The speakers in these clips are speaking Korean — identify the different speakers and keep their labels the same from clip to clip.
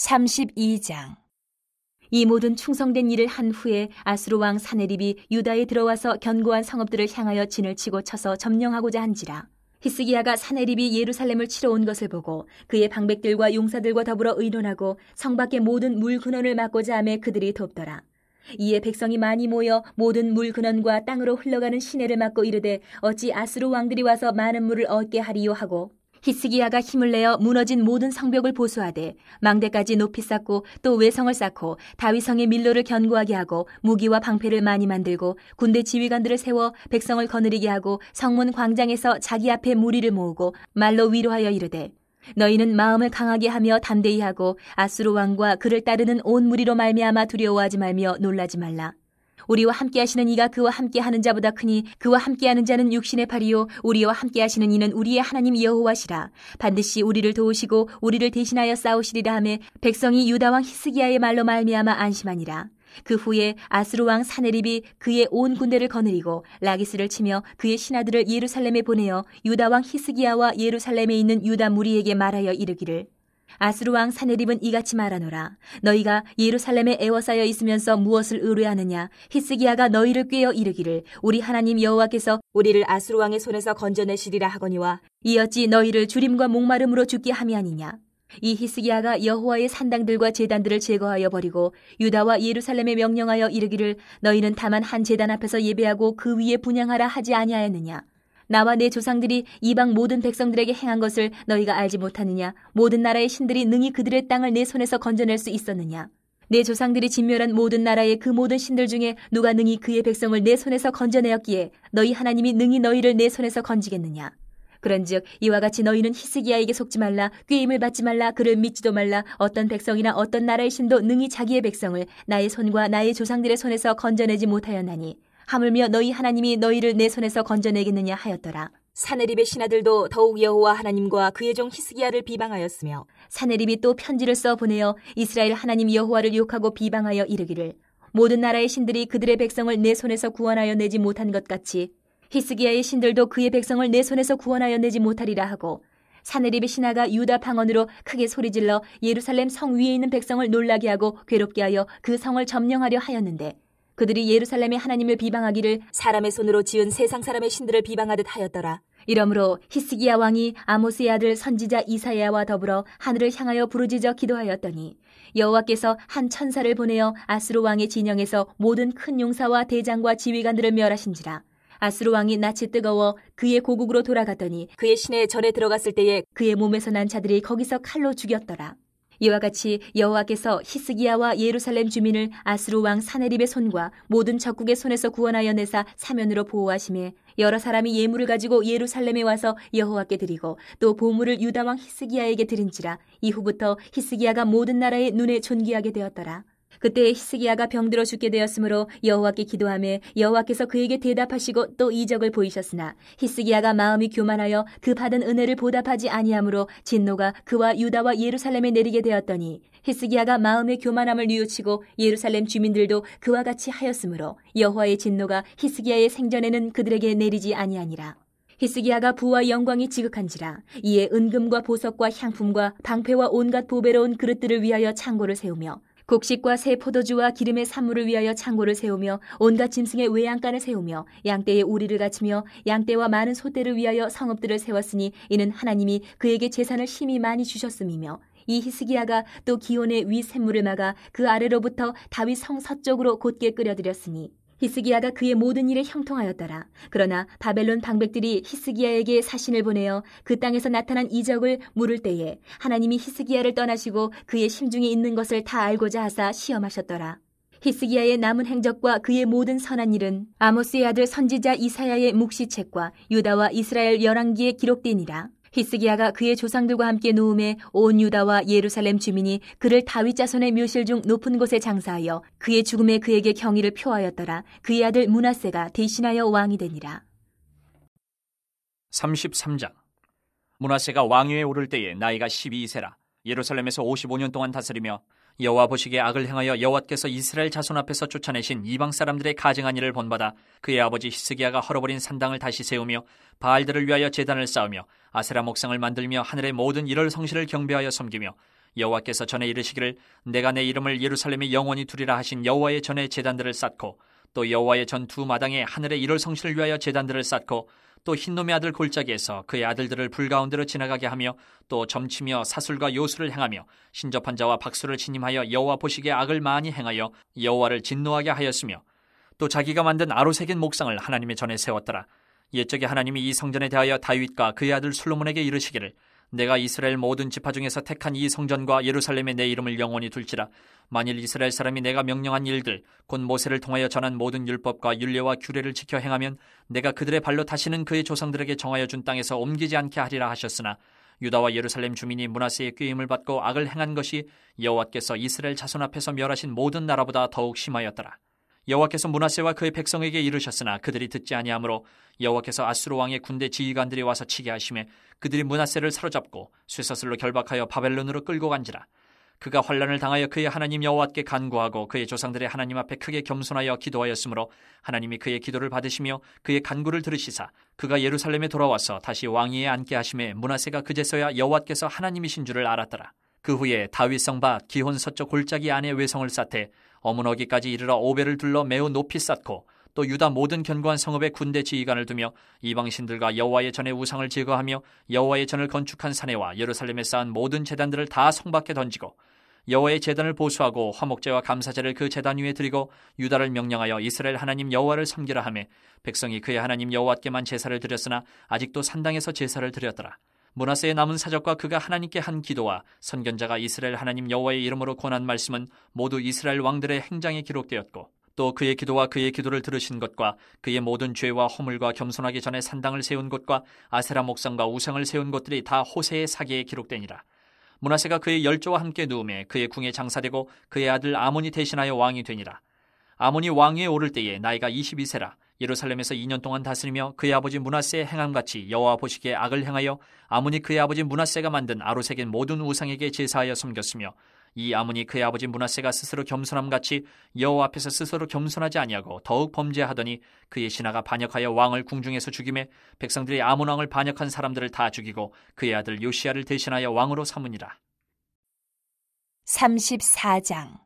Speaker 1: 32장. 이 모든 충성된 일을 한 후에 아수르 왕 사네립이 유다에 들어와서 견고한 성읍들을 향하여 진을 치고 쳐서 점령하고자 한지라. 히스기야가 사네립이 예루살렘을 치러 온 것을 보고 그의 방백들과 용사들과 더불어 의논하고 성 밖의 모든 물 근원을 막고자 하매 그들이 돕더라. 이에 백성이 많이 모여 모든 물 근원과 땅으로 흘러가는 시내를 막고 이르되 어찌 아수르 왕들이 와서 많은 물을 얻게 하리요 하고, 히스기야가 힘을 내어 무너진 모든 성벽을 보수하되 망대까지 높이 쌓고 또 외성을 쌓고 다윗성의 밀로를 견고하게 하고 무기와 방패를 많이 만들고 군대 지휘관들을 세워 백성을 거느리게 하고 성문 광장에서 자기 앞에 무리를 모으고 말로 위로하여 이르되, 너희는 마음을 강하게 하며 담대히 하고 아수르 왕과 그를 따르는 온 무리로 말미암아 두려워하지 말며 놀라지 말라. 우리와 함께하시는 이가 그와 함께하는 자보다 크니 그와 함께하는 자는 육신의 팔이요 우리와 함께하시는 이는 우리의 하나님 여호와시라. 반드시 우리를 도우시고 우리를 대신하여 싸우시리라 하매 백성이 유다 왕 히스기야의 말로 말미암아 안심하니라. 그 후에 아수르 왕 사네립이 그의 온 군대를 거느리고 라기스를 치며 그의 신하들을 예루살렘에 보내어 유다 왕 히스기야와 예루살렘에 있는 유다 무리에게 말하여 이르기를, 아수르 왕 사네립은 이같이 말하노라. 너희가 예루살렘에 애워싸여 있으면서 무엇을 의뢰하느냐? 히스기야가 너희를 꾀어 이르기를 우리 하나님 여호와께서 우리를 아수르 왕의 손에서 건져내시리라 하거니와 이 어찌 너희를 주림과 목마름으로 죽게 함이 아니냐? 이 히스기야가 여호와의 산당들과 제단들을 제거하여 버리고 유다와 예루살렘에 명령하여 이르기를 너희는 다만 한 제단 앞에서 예배하고 그 위에 분향하라 하지 아니하였느냐? 나와 내 조상들이 이방 모든 백성들에게 행한 것을 너희가 알지 못하느냐? 모든 나라의 신들이 능히 그들의 땅을 내 손에서 건져낼 수 있었느냐? 내 조상들이 진멸한 모든 나라의 그 모든 신들 중에 누가 능히 그의 백성을 내 손에서 건져내었기에 너희 하나님이 능히 너희를 내 손에서 건지겠느냐? 그런즉 이와 같이 너희는 히스기야에게 속지 말라. 꾀임을 받지 말라. 그를 믿지도 말라. 어떤 백성이나 어떤 나라의 신도 능히 자기의 백성을 나의 손과 나의 조상들의 손에서 건져내지 못하였나니 하물며 너희 하나님이 너희를 내 손에서 건져내겠느냐 하였더라. 사네립의 신하들도 더욱 여호와 하나님과 그의 종 히스기야를 비방하였으며 사네립이 또 편지를 써 보내어 이스라엘 하나님 여호와를 욕하고 비방하여 이르기를 모든 나라의 신들이 그들의 백성을 내 손에서 구원하여 내지 못한 것 같이 히스기야의 신들도 그의 백성을 내 손에서 구원하여 내지 못하리라 하고, 사네립의 신하가 유다 방언으로 크게 소리질러 예루살렘 성 위에 있는 백성을 놀라게 하고 괴롭게 하여 그 성을 점령하려 하였는데 그들이 예루살렘의 하나님을 비방하기를 사람의 손으로 지은 세상 사람의 신들을 비방하듯 하였더라. 이러므로 히스기야 왕이 아모스의 아들 선지자 이사야와 더불어 하늘을 향하여 부르짖어 기도하였더니 여호와께서 한 천사를 보내어 아수르 왕의 진영에서 모든 큰 용사와 대장과 지휘관들을 멸하신지라. 아수르 왕이 낯이 뜨거워 그의 고국으로 돌아갔더니 그의 시내에 전에 들어갔을 때에 그의 몸에서 난 자들이 거기서 칼로 죽였더라. 이와 같이 여호와께서 히스기야와 예루살렘 주민을 아수르 왕 사네립의 손과 모든 적국의 손에서 구원하여 내사 사면으로 보호하시매 여러 사람이 예물을 가지고 예루살렘에 와서 여호와께 드리고 또 보물을 유다 왕 히스기야에게 드린지라. 이후부터 히스기야가 모든 나라의 눈에 존귀하게 되었더라. 그때 히스기야가 병들어 죽게 되었으므로 여호와께 기도하며 여호와께서 그에게 대답하시고 또 이적을 보이셨으나 히스기야가 마음이 교만하여 그 받은 은혜를 보답하지 아니하므로 진노가 그와 유다와 예루살렘에 내리게 되었더니 히스기야가 마음의 교만함을 뉘우치고 예루살렘 주민들도 그와 같이 하였으므로 여호와의 진노가 히스기야의 생전에는 그들에게 내리지 아니하니라. 히스기야가 부와 영광이 지극한지라. 이에 은금과 보석과 향품과 방패와 온갖 보배로운 그릇들을 위하여 창고를 세우며 곡식과 새 포도주와 기름의 산물을 위하여 창고를 세우며 온갖 짐승의 외양간을 세우며 양떼의 우리를 갖추며 양떼와 많은 소떼를 위하여 성읍들을 세웠으니 이는 하나님이 그에게 재산을 심히 많이 주셨음이며, 이 히스기야가 또 기온의 위 샘물을 막아 그 아래로부터 다윗 성 서쪽으로 곧게 끌어들였으니 히스기야가 그의 모든 일에 형통하였더라. 그러나 바벨론 방백들이 히스기야에게 사신을 보내어 그 땅에서 나타난 이적을 물을 때에 하나님이 히스기야를 떠나시고 그의 심중에 있는 것을 다 알고자 하사 시험하셨더라. 히스기야의 남은 행적과 그의 모든 선한 일은 아모스의 아들 선지자 이사야의 묵시책과 유다와 이스라엘 열왕기에 기록되니라. 히스기야가 그의 조상들과 함께 누움에 온 유다와 예루살렘 주민이 그를 다윗 자손의 묘실 중 높은 곳에 장사하여 그의 죽음에 그에게 경의를 표하였더라. 그의 아들 므낫세가 대신하여 왕이 되니라.
Speaker 2: 33장. 므낫세가 왕위에 오를 때에 나이가 12세라. 예루살렘에서 55년 동안 다스리며 여호와 보시기에 악을 행하여 여호와께서 이스라엘 자손 앞에서 쫓아내신 이방 사람들의 가증한 일을 본받아 그의 아버지 히스기야가 헐어버린 산당을 다시 세우며 바알들을 위하여 제단을 쌓으며 아세라 목상을 만들며 하늘의 모든 일월 성실을 경배하여 섬기며 여호와께서 전에 이르시기를 내가 내 이름을 예루살렘에 영원히 두리라 하신 여호와의 전에 제단들을 쌓고 또 여호와의 전 두 마당에 하늘의 일월 성실을 위하여 제단들을 쌓고 또 흰놈의 아들 골짜기에서 그의 아들들을 불 가운데로 지나가게 하며 또 점치며 사술과 요술을 행하며 신접한 자와 박수를 신임하여 여호와 보시기에 악을 많이 행하여 여호와를 진노하게 하였으며 또 자기가 만든 아로새긴 목상을 하나님의 전에 세웠더라. 옛적에 하나님이 이 성전에 대하여 다윗과 그의 아들 솔로몬에게 이르시기를 내가 이스라엘 모든 지파 중에서 택한 이 성전과 예루살렘에 내 이름을 영원히 둘지라. 만일 이스라엘 사람이 내가 명령한 일들 곧 모세를 통하여 전한 모든 율법과 율례와 규례를 지켜 행하면 내가 그들의 발로 다시는 그의 조상들에게 정하여 준 땅에서 옮기지 않게 하리라 하셨으나 유다와 예루살렘 주민이 므낫세의 꾀임을 받고 악을 행한 것이 여호와께서 이스라엘 자손 앞에서 멸하신 모든 나라보다 더욱 심하였더라. 여호와께서 므낫세와 그의 백성에게 이르셨으나 그들이 듣지 아니하므로 여호와께서 아수르 왕의 군대 지휘관들이 와서 치게 하심에 그들이 므낫세를 사로잡고 쇠사슬로 결박하여 바벨론으로 끌고 간지라. 그가 환난을 당하여 그의 하나님 여호와께 간구하고 그의 조상들의 하나님 앞에 크게 겸손하여 기도하였으므로 하나님이 그의 기도를 받으시며 그의 간구를 들으시사 그가 예루살렘에 돌아와서 다시 왕위에 앉게 하심에 므낫세가 그제서야 여호와께서 하나님이신 줄을 알았더라. 그 후에 다윗 성밭 기혼 서쪽 골짜기 안에 외성을 쌓되 어문어기까지 이르러 오벨을 둘러 매우 높이 쌓고 또 유다 모든 견고한 성읍에 군대 지휘관을 두며 이방신들과 여호와의 전의 우상을 제거하며 여호와의 전을 건축한 사내와 예루살렘에 쌓은 모든 제단들을 다 성 밖에 던지고 여호와의 제단을 보수하고 화목제와 감사제를 그 제단 위에 드리고 유다를 명령하여 이스라엘 하나님 여호와를 섬기라 하매 백성이 그의 하나님 여호와께만 제사를 드렸으나 아직도 산당에서 제사를 드렸더라. 므낫세의 남은 사적과 그가 하나님께 한 기도와 선견자가 이스라엘 하나님 여호와의 이름으로 권한 말씀은 모두 이스라엘 왕들의 행장에 기록되었고 또 그의 기도와 그의 기도를 들으신 것과 그의 모든 죄와 허물과 겸손하기 전에 산당을 세운 것과 아세라 목상과 우상을 세운 것들이 다 호세의 사기에 기록되니라. 므낫세가 그의 열조와 함께 누우매 그의 궁에 장사되고 그의 아들 아몬이 대신하여 왕이 되니라. 아몬이 왕위에 오를 때에 나이가 22세라. 예루살렘에서 2년 동안 다스리며 그의 아버지 므낫세의 행함같이 여호와 보시기에 악을 행하여 아몬이 그의 아버지 므낫세가 만든 아로새긴 모든 우상에게 제사하여 섬겼으며 이 아몬이 그의 아버지 므낫세가 스스로 겸손함같이 여호와 앞에서 스스로 겸손하지 아니하고 더욱 범죄하더니 그의 신하가 반역하여 왕을 궁중에서 죽이매 백성들이 아몬 왕을 반역한 사람들을 다 죽이고 그의 아들 요시야를 대신하여 왕으로 삼으니라.
Speaker 1: 34장.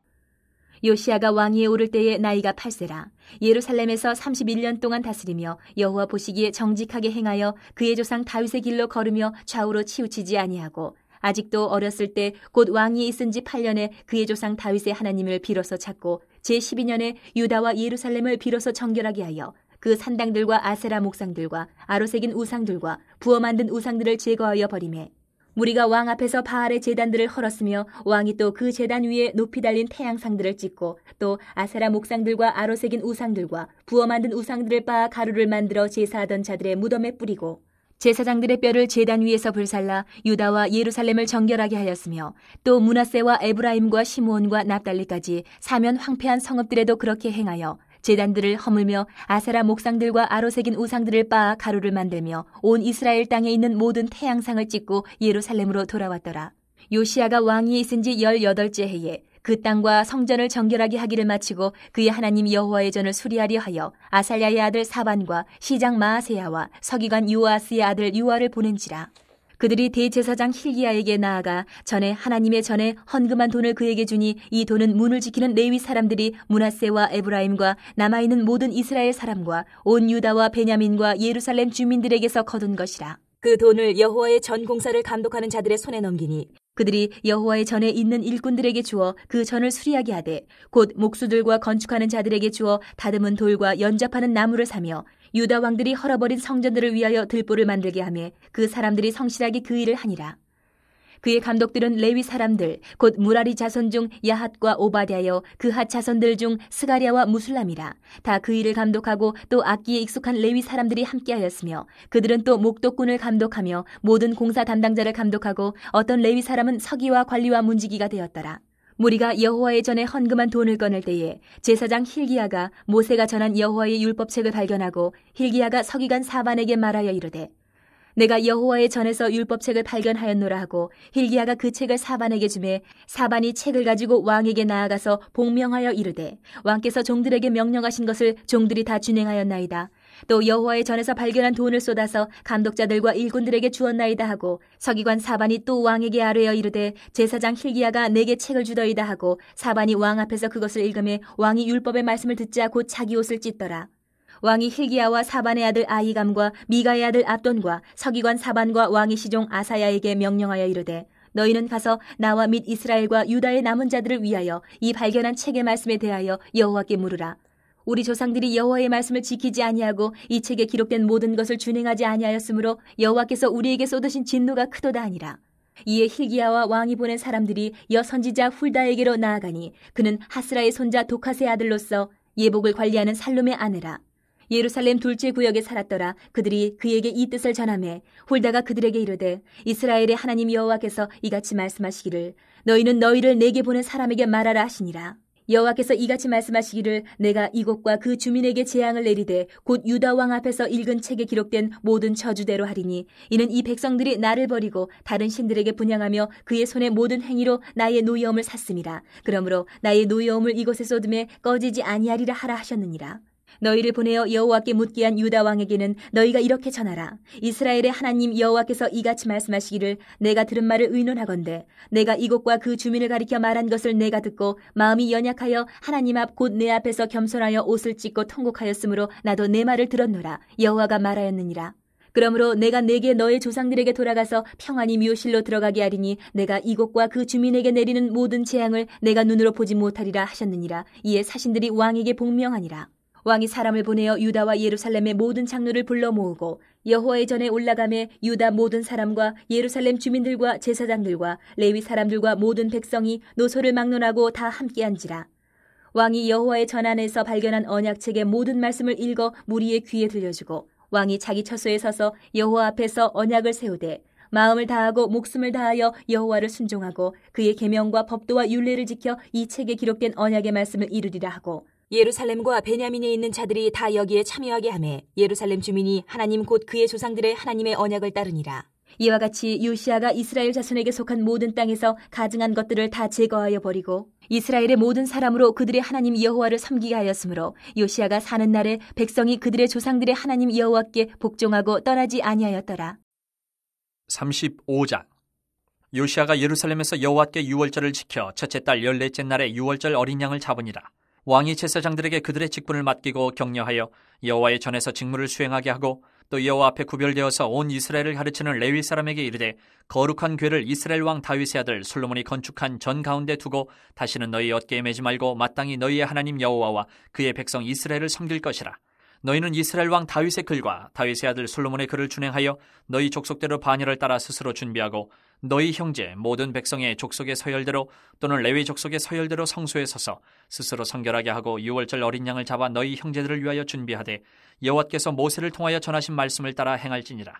Speaker 1: 요시야가 왕위에 오를 때에 나이가 8세라. 예루살렘에서 31년 동안 다스리며 여호와 보시기에 정직하게 행하여 그의 조상 다윗의 길로 걸으며 좌우로 치우치지 아니하고 아직도 어렸을 때 곧 왕위에 있은 지 8년에 그의 조상 다윗의 하나님을 비로소 찾고 제12년에 유다와 예루살렘을 비로소 정결하게 하여 그 산당들과 아세라 목상들과 아로새긴 우상들과 부어 만든 우상들을 제거하여 버리매 무리가 왕 앞에서 바알의 제단들을 헐었으며 왕이 또 그 제단 위에 높이 달린 태양상들을 찍고 또 아세라 목상들과 아로새긴 우상들과 부어 만든 우상들을 빻아 가루를 만들어 제사하던 자들의 무덤에 뿌리고 제사장들의 뼈를 제단 위에서 불살라 유다와 예루살렘을 정결하게 하였으며 또 므낫세와 에브라임과 시므온과 납달리까지 사면 황폐한 성읍들에도 그렇게 행하여 제단들을 허물며 아세라 목상들과 아로새긴 우상들을 빻아 가루를 만들며 온 이스라엘 땅에 있는 모든 태양상을 찍고 예루살렘으로 돌아왔더라. 요시야가 왕위에 있은 지 18째 해에 그 땅과 성전을 정결하게 하기를 마치고 그의 하나님 여호와의 전을 수리하려 하여 아살랴의 아들 사반과 시장 마아세야와 서기관 요아스의 아들 요아를 보낸지라. 그들이 대제사장 힐기야에게 나아가 전에 하나님의 전에 헌금한 돈을 그에게 주니 이 돈은 문을 지키는 레위 사람들이 므낫세와 에브라임과 남아있는 모든 이스라엘 사람과 온 유다와 베냐민과 예루살렘 주민들에게서 거둔 것이라. 그 돈을 여호와의 전 공사를 감독하는 자들의 손에 넘기니 그들이 여호와의 전에 있는 일꾼들에게 주어 그 전을 수리하게 하되 곧 목수들과 건축하는 자들에게 주어 다듬은 돌과 연잡하는 나무를 사며 유다 왕들이 헐어버린 성전들을 위하여 들보를 만들게 하며 그 사람들이 성실하게 그 일을 하니라. 그의 감독들은 레위 사람들 곧 무라리 자손 중 야핫과 오바댜여 그핫 자손들 중 스가랴와 무술람이라. 다 그 일을 감독하고 또 악기에 익숙한 레위 사람들이 함께하였으며 그들은 또 목독군을 감독하며 모든 공사 담당자를 감독하고 어떤 레위 사람은 서기와 관리와 문지기가 되었더라. 무리가 여호와의 전에 헌금한 돈을 꺼낼 때에 제사장 힐기야가 모세가 전한 여호와의 율법책을 발견하고 힐기야가 서기관 사반에게 말하여 이르되 내가 여호와의 전에서 율법책을 발견하였노라 하고 힐기야가 그 책을 사반에게 주매 사반이 책을 가지고 왕에게 나아가서 복명하여 이르되 왕께서 종들에게 명령하신 것을 종들이 다 준행하였나이다. 또 여호와의 전에서 발견한 돈을 쏟아서 감독자들과 일꾼들에게 주었나이다 하고 서기관 사반이 또 왕에게 아뢰어 이르되 제사장 hil기야가 내게 책을 주더이다 하고 사반이 왕 앞에서 그것을 읽음에 왕이 율법의 말씀을 듣자 곧 자기 옷을 찢더라. 왕이 hil기야와 사반의 아들 아히감과 미가의 아들 압돈과 서기관 사반과 왕의 시종 아사야에게 명령하여 이르되 너희는 가서 나와 및 이스라엘과 유다의 남은 자들을 위하여 이 발견한 책의 말씀에 대하여 여호와께 물으라. 우리 조상들이 여호와의 말씀을 지키지 아니하고 이 책에 기록된 모든 것을 준행하지 아니하였으므로 여호와께서 우리에게 쏟으신 진노가 크도다 하니라. 이에 hil기야와 왕이 보낸 사람들이 여선지자 훌다에게로 나아가니 그는 하스라의 손자 도카스의 아들로서 예복을 관리하는 살룸의 아내라. 예루살렘 둘째 구역에 살았더라. 그들이 그에게 이 뜻을 전하매 훌다가 그들에게 이르되 이스라엘의 하나님 여호와께서 이같이 말씀하시기를 너희는 너희를 내게 보낸 사람에게 말하라 하시니라. 여호와께서 이같이 말씀하시기를 내가 이곳과 그 주민에게 재앙을 내리되 곧 유다 왕 앞에서 읽은 책에 기록된 모든 저주대로 하리니 이는 이 백성들이 나를 버리고 다른 신들에게 분향하며 그의 손의 모든 행위로 나의 노여움을 샀음이라. 그러므로 나의 노여움을 이곳에 쏟음에 꺼지지 아니하리라 하라 하셨느니라. 너희를 보내어 여호와께 묻게 한 유다 왕에게는 너희가 이렇게 전하라. 이스라엘의 하나님 여호와께서 이같이 말씀하시기를 내가 들은 말을 의논하건대 내가 이곳과 그 주민을 가리켜 말한 것을 내가 듣고 마음이 연약하여 하나님 앞 곧 내 앞에서 겸손하여 옷을 찢고 통곡하였으므로 나도 내 말을 들었노라. 여호와가 말하였느니라. 그러므로 내가 내게 너의 조상들에게 돌아가서 평안히 묘실로 들어가게 하리니 내가 이곳과 그 주민에게 내리는 모든 재앙을 내가 눈으로 보지 못하리라 하셨느니라. 이에 사신들이 왕에게 복명하니라. 왕이 사람을 보내어 유다와 예루살렘의 모든 장로를 불러 모으고 여호와의 전에 올라가매 유다 모든 사람과 예루살렘 주민들과 제사장들과 레위 사람들과 모든 백성이 노소를 막론하고 다 함께한지라. 왕이 여호와의 전 안에서 발견한 언약책의 모든 말씀을 읽어 무리의 귀에 들려주고 왕이 자기 처소에 서서 여호와 앞에서 언약을 세우되 마음을 다하고 목숨을 다하여 여호와를 순종하고 그의 계명과 법도와 율례를 지켜 이 책에 기록된 언약의 말씀을 이루리라 하고 예루살렘과 베냐민에 있는 자들이 다 여기에 참여하게 하매 예루살렘 주민이 하나님 곧 그의 조상들의 하나님의 언약을 따르니라. 이와 같이 요시야가 이스라엘 자손에게 속한 모든 땅에서 가증한 것들을 다 제거하여 버리고 이스라엘의 모든 사람으로 그들의 하나님 여호와를 섬기게 하였으므로 요시야가 사는 날에 백성이 그들의 조상들의 하나님 여호와께 복종하고 떠나지 아니하였더라.
Speaker 2: 35장 요시야가 예루살렘에서 여호와께 유월절을 지켜 첫째 달 14째 날에 유월절 어린 양을 잡으니라. 왕이 제사장들에게 그들의 직분을 맡기고 격려하여 여호와의 전에서 직무를 수행하게 하고 또 여호와 앞에 구별되어서 온 이스라엘을 가르치는 레위 사람에게 이르되 거룩한 궤를 이스라엘 왕 다윗의 아들 솔로몬이 건축한 전 가운데 두고 다시는 너희 어깨에 매지 말고 마땅히 너희의 하나님 여호와와 그의 백성 이스라엘을 섬길 것이라. 너희는 이스라엘 왕 다윗의 글과 다윗의 아들 솔로몬의 글을 준행하여 너희 족속대로 반열을 따라 스스로 준비하고 너희 형제 모든 백성의 족속의 서열대로 또는 레위 족속의 서열대로 성소에 서서 스스로 성결하게 하고 유월절 어린 양을 잡아 너희 형제들을 위하여 준비하되 여호와께서 모세를 통하여 전하신 말씀을 따라 행할지니라.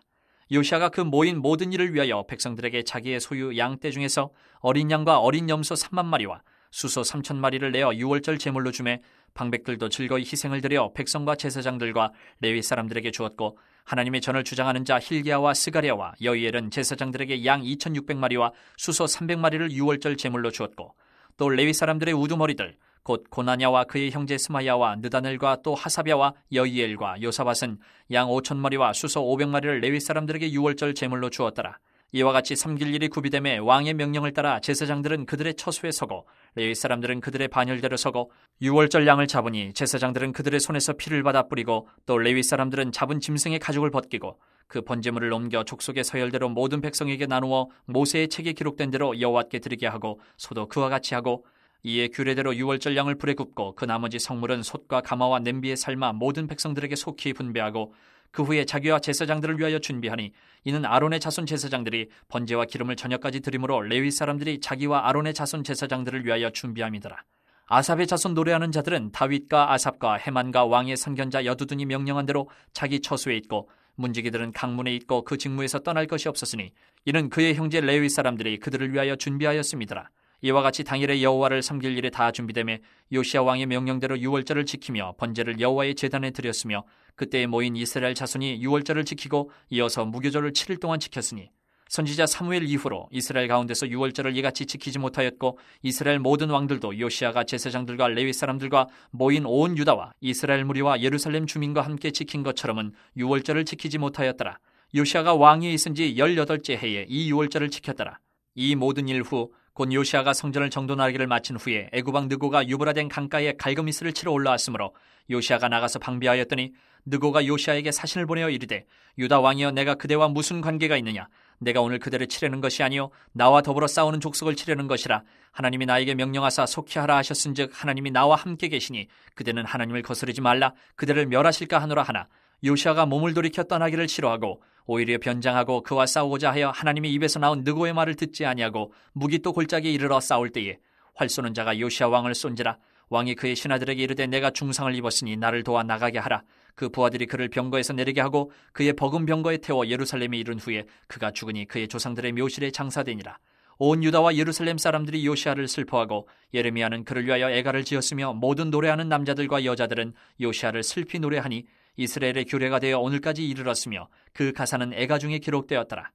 Speaker 2: 요시야가 그 모인 모든 일을 위하여 백성들에게 자기의 소유 양떼 중에서 어린 양과 어린 염소 3만 마리와 수소 3천 마리를 내어 유월절 제물로 주매 방백들도 즐거이 희생을 드려 백성과 제사장들과 레위 사람들에게 주었고 하나님의 전을 주장하는 자 hil기야와 스가랴와 여이엘은 제사장들에게 양 2,600마리와 수소 300마리를 유월절 제물로 주었고 또 레위 사람들의 우두머리들 곧 고나냐와 그의 형제 스마야와 느다넬과 또 하사랴와 여이엘과 요사밧은 양 5,000마리와 수소 500마리를 레위 사람들에게 유월절 제물로 주었더라. 이와 같이 섬길 일이 구비됨에 왕의 명령을 따라 제사장들은 그들의 처소에 서고 레위 사람들은 그들의 반열대로 서고 유월절 양을 잡으니 제사장들은 그들의 손에서 피를 받아 뿌리고 또 레위 사람들은 잡은 짐승의 가죽을 벗기고 그 번제물을 옮겨 족속의 서열대로 모든 백성에게 나누어 모세의 책에 기록된 대로 여호와께 드리게 하고 소도 그와 같이 하고 이에 규례대로 유월절 양을 불에 굽고 그 나머지 성물은 솥과 가마와 냄비에 삶아 모든 백성들에게 속히 분배하고 그 후에 자기와 제사장들을 위하여 준비하니 이는 아론의 자손 제사장들이 번제와 기름을 저녁까지 드림으로 레위 사람들이 자기와 아론의 자손 제사장들을 위하여 준비함이더라. 아삽의 자손 노래하는 자들은 다윗과 아삽과 헤만과 왕의 선견자 여두둔이 명령한 대로 자기 처소에 있고 문지기들은 강문에 있고 그 직무에서 떠날 것이 없었으니 이는 그의 형제 레위 사람들이 그들을 위하여 준비하였음이더라. 이와 같이 당일에 여호와를 섬길 일에 다 준비되매 요시야 왕의 명령대로 유월절을 지키며 번제를 여호와의 제단에 드렸으며 그때에 모인 이스라엘 자손이 유월절을 지키고 이어서 무교절을 7일 동안 지켰으니 선지자 사무엘 이후로 이스라엘 가운데서 유월절을 이같이 지키지 못하였고 이스라엘 모든 왕들도 요시아가 제사장들과 레위 사람들과 모인 온 유다와 이스라엘 무리와 예루살렘 주민과 함께 지킨 것처럼은 유월절을 지키지 못하였더라. 요시아가 왕위에 있은 지 18째 해에 이 유월절을 지켰더라. 이 모든 일 후 곧 요시아가 성전을 정돈하기를 마친 후에 애굽왕 느고가 유브라덴 강가에 갈그미스를 치러 올라왔으므로 요시아가 나가서 방비하였더니 느고가 요시아에게 사신을 보내어 이르되 유다 왕이여 내가 그대와 무슨 관계가 있느냐 내가 오늘 그대를 치려는 것이 아니요 나와 더불어 싸우는 족속을 치려는 것이라 하나님이 나에게 명령하사 속히 하라 하셨은즉 하나님이 나와 함께 계시니 그대는 하나님을 거스르지 말라 그대를 멸하실까 하노라 하나 요시아가 몸을 돌이켜 떠나기를 싫어하고 오히려 변장하고 그와 싸우고자 하여 하나님의 입에서 나온 느고의 말을 듣지 아니하고 무기또 골짜기에 이르러 싸울 때에 활 쏘는 자가 요시아 왕을 쏜지라 왕이 그의 신하들에게 이르되 내가 중상을 입었으니 나를 도와 나가게 하라. 그 부하들이 그를 병거에서 내리게 하고 그의 버금 병거에 태워 예루살렘에 이른 후에 그가 죽으니 그의 조상들의 묘실에 장사되니라. 온 유다와 예루살렘 사람들이 요시아를 슬퍼하고 예레미야는 그를 위하여 애가를 지었으며 모든 노래하는 남자들과 여자들은 요시아를 슬피 노래하니 이스라엘의 규례가 되어 오늘까지 이르렀으며 그 가사는 애가 중에 기록되었더라.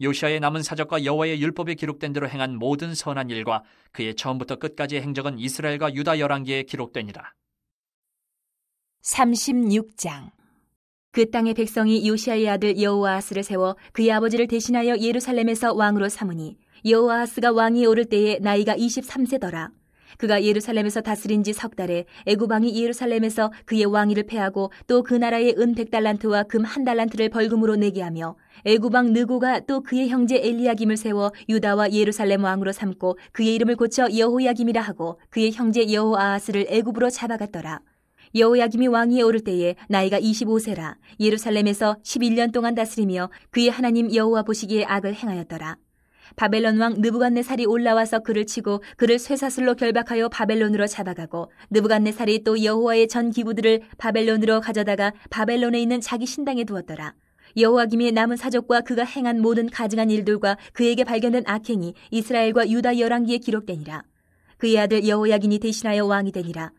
Speaker 2: 요시아의 남은 사적과 여호와의 율법에 기록된 대로 행한 모든 선한 일과 그의 처음부터 끝까지의 행적은 이스라엘과 유다 열왕기에 기록되니라.
Speaker 1: 36장. 그 땅의 백성이 요시아의 아들 여호아하스를 세워 그의 아버지를 대신하여 예루살렘에서 왕으로 삼으니 여호아하스가 왕위에 오를 때에 나이가 23세더라. 그가 예루살렘에서 다스린 지 석 달에 애굽 왕이 예루살렘에서 그의 왕위를 패하고 또 그 나라의 은 100달란트와 금 1달란트를 벌금으로 내게 하며 애굽 왕 느고가 또 그의 형제 엘리야김을 세워 유다와 예루살렘 왕으로 삼고 그의 이름을 고쳐 여호야김이라 하고 그의 형제 여호아하스를 애굽으로 잡아갔더라. 여호야김이 왕위에 오를 때에 나이가 25세라. 예루살렘에서 11년 동안 다스리며 그의 하나님 여호와 보시기에 악을 행하였더라. 바벨론 왕 느부갓네살이 올라와서 그를 치고 그를 쇠사슬로 결박하여 바벨론으로 잡아가고 느부갓네살이 또 여호와의 전 기구들을 바벨론으로 가져다가 바벨론에 있는 자기 신당에 두었더라. 여호야김의 남은 사적과 그가 행한 모든 가증한 일들과 그에게 발견된 악행이 이스라엘과 유다 열왕기에 기록되니라. 그의 아들 여호야긴이 대신하여 왕이 되니라.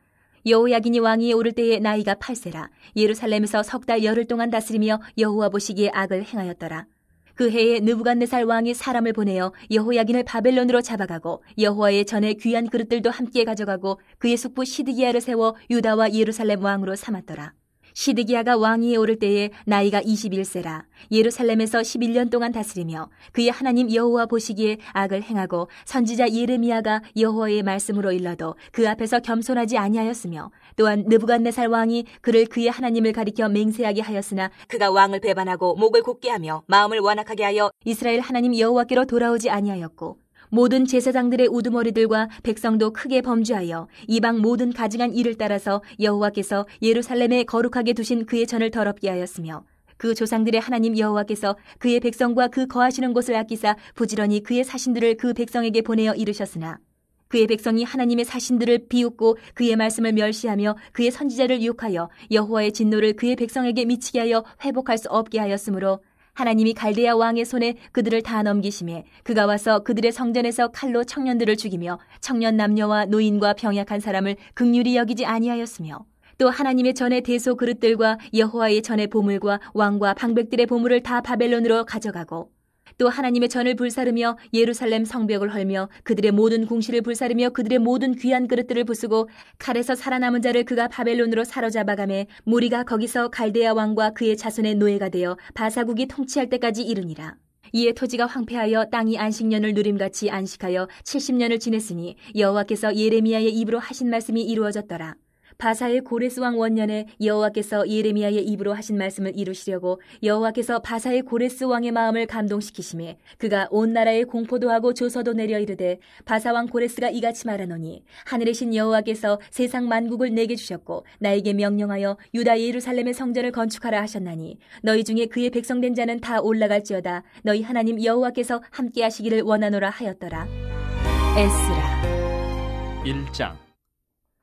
Speaker 1: 여호야긴이 왕위에 오를 때에 나이가 8세라. 예루살렘에서 석 달 열흘 동안 다스리며 여호와 보시기에 악을 행하였더라. 그 해에 느부갓네살 왕이 사람을 보내어 여호야긴을 바벨론으로 잡아가고 여호와의 전에 귀한 그릇들도 함께 가져가고 그의 숙부 시드기야를 세워 유다와 예루살렘 왕으로 삼았더라. 시드기야가 왕위에 오를 때에 나이가 21세라. 예루살렘에서 11년 동안 다스리며 그의 하나님 여호와 보시기에 악을 행하고 선지자 예레미야가 여호와의 말씀으로 일러도 그 앞에서 겸손하지 아니하였으며 또한 느부갓네살 왕이 그를 그의 하나님을 가리켜 맹세하게 하였으나 그가 왕을 배반하고 목을 곧게 하며 마음을 완악하게 하여 이스라엘 하나님 여호와께로 돌아오지 아니하였고 모든 제사장들의 우두머리들과 백성도 크게 범죄하여 이방 모든 가증한 일을 따라서 여호와께서 예루살렘에 거룩하게 두신 그의 전을 더럽게 하였으며 그 조상들의 하나님 여호와께서 그의 백성과 그 거하시는 곳을 아끼사 부지런히 그의 사신들을 그 백성에게 보내어 이르셨으나 그의 백성이 하나님의 사신들을 비웃고 그의 말씀을 멸시하며 그의 선지자를 유혹하여 여호와의 진노를 그의 백성에게 미치게 하여 회복할 수 없게 하였으므로 하나님이 갈대아 왕의 손에 그들을 다 넘기심에 그가 와서 그들의 성전에서 칼로 청년들을 죽이며 청년 남녀와 노인과 병약한 사람을 긍휼히 여기지 아니하였으며 또 하나님의 전의 대소 그릇들과 여호와의 전의 보물과 왕과 방백들의 보물을 다 바벨론으로 가져가고 또 하나님의 전을 불사르며 예루살렘 성벽을 헐며 그들의 모든 궁시를 불사르며 그들의 모든 귀한 그릇들을 부수고 칼에서 살아남은 자를 그가 바벨론으로 사로잡아가매 무리가 거기서 갈대아 왕과 그의 자손의 노예가 되어 바사국이 통치할 때까지 이르니라. 이에 토지가 황폐하여 땅이 안식년을 누림같이 안식하여 70년을 지냈으니 여호와께서 예레미야의 입으로 하신 말씀이 이루어졌더라. 바사의 고레스 왕 원년에 여호와께서 예레미야의 입으로 하신 말씀을 이루시려고 여호와께서 바사의 고레스 왕의 마음을 감동시키심에 그가 온 나라에 공포도 하고 조서도 내려 이르되 바사 왕 고레스가 이같이 말하노니 하늘의 신 여호와께서 세상 만국을 내게 주셨고 나에게 명령하여 유다 예루살렘의 성전을 건축하라 하셨나니 너희 중에 그의 백성된 자는 다 올라갈지어다 너희 하나님 여호와께서 함께 하시기를 원하노라 하였더라. 에스라
Speaker 2: 1장.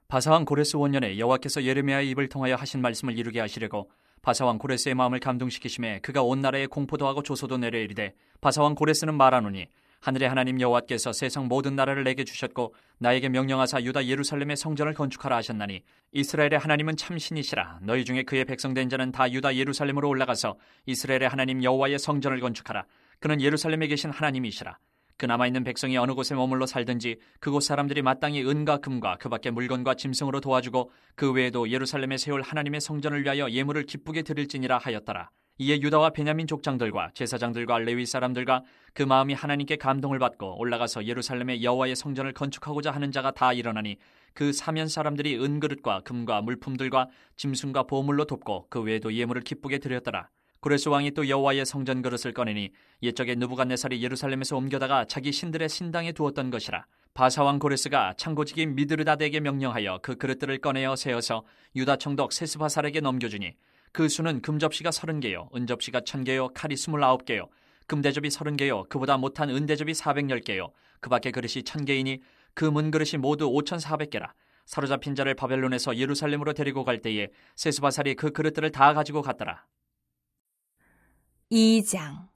Speaker 2: 바사왕 고레스 원년에 여호와께서 예레미야의 입을 통하여 하신 말씀을 이루게 하시려고 바사왕 고레스의 마음을 감동시키심에 그가 온 나라에 공포도 하고 조소도 내려 이르되 바사왕 고레스는 말하노니 하늘의 하나님 여호와께서 세상 모든 나라를 내게 주셨고 나에게 명령하사 유다 예루살렘의 성전을 건축하라 하셨나니 이스라엘의 하나님은 참신이시라. 너희 중에 그의 백성된 자는 다 유다 예루살렘으로 올라가서 이스라엘의 하나님 여호와의 성전을 건축하라. 그는 예루살렘에 계신 하나님이시라. 그 남아있는 백성이 어느 곳에 머물러 살든지 그곳 사람들이 마땅히 은과 금과 그 밖의 물건과 짐승으로 도와주고 그 외에도 예루살렘에 세울 하나님의 성전을 위하여 예물을 기쁘게 드릴지니라 하였더라. 이에 유다와 베냐민 족장들과 제사장들과 레위 사람들과 그 마음이 하나님께 감동을 받고 올라가서 예루살렘에 여호와의 성전을 건축하고자 하는 자가 다 일어나니 그 사면 사람들이 은그릇과 금과 물품들과 짐승과 보물로 돕고 그 외에도 예물을 기쁘게 드렸더라. 고레스 왕이 또 여호와의 성전 그릇을 꺼내니 옛적에 느부갓네살이 예루살렘에서 옮겨다가 자기 신들의 신당에 두었던 것이라. 바사왕 고레스가 창고지기 미드르다드에게 명령하여 그 그릇들을 꺼내어 세어서 유다 총독 세스바살에게 넘겨주니 그 수는 금접시가 30개요 은접시가 1000개요 칼이 29개요 금대접이 30개요 그보다 못한 은대접이 410개요 그 밖에 그릇이 1000개이니 그 문그릇이 모두 5400개라. 사로잡힌 자를 바벨론에서 예루살렘으로 데리고 갈 때에 세스바살이 그 그릇들을 다 가지고 갔더라.
Speaker 1: 2장.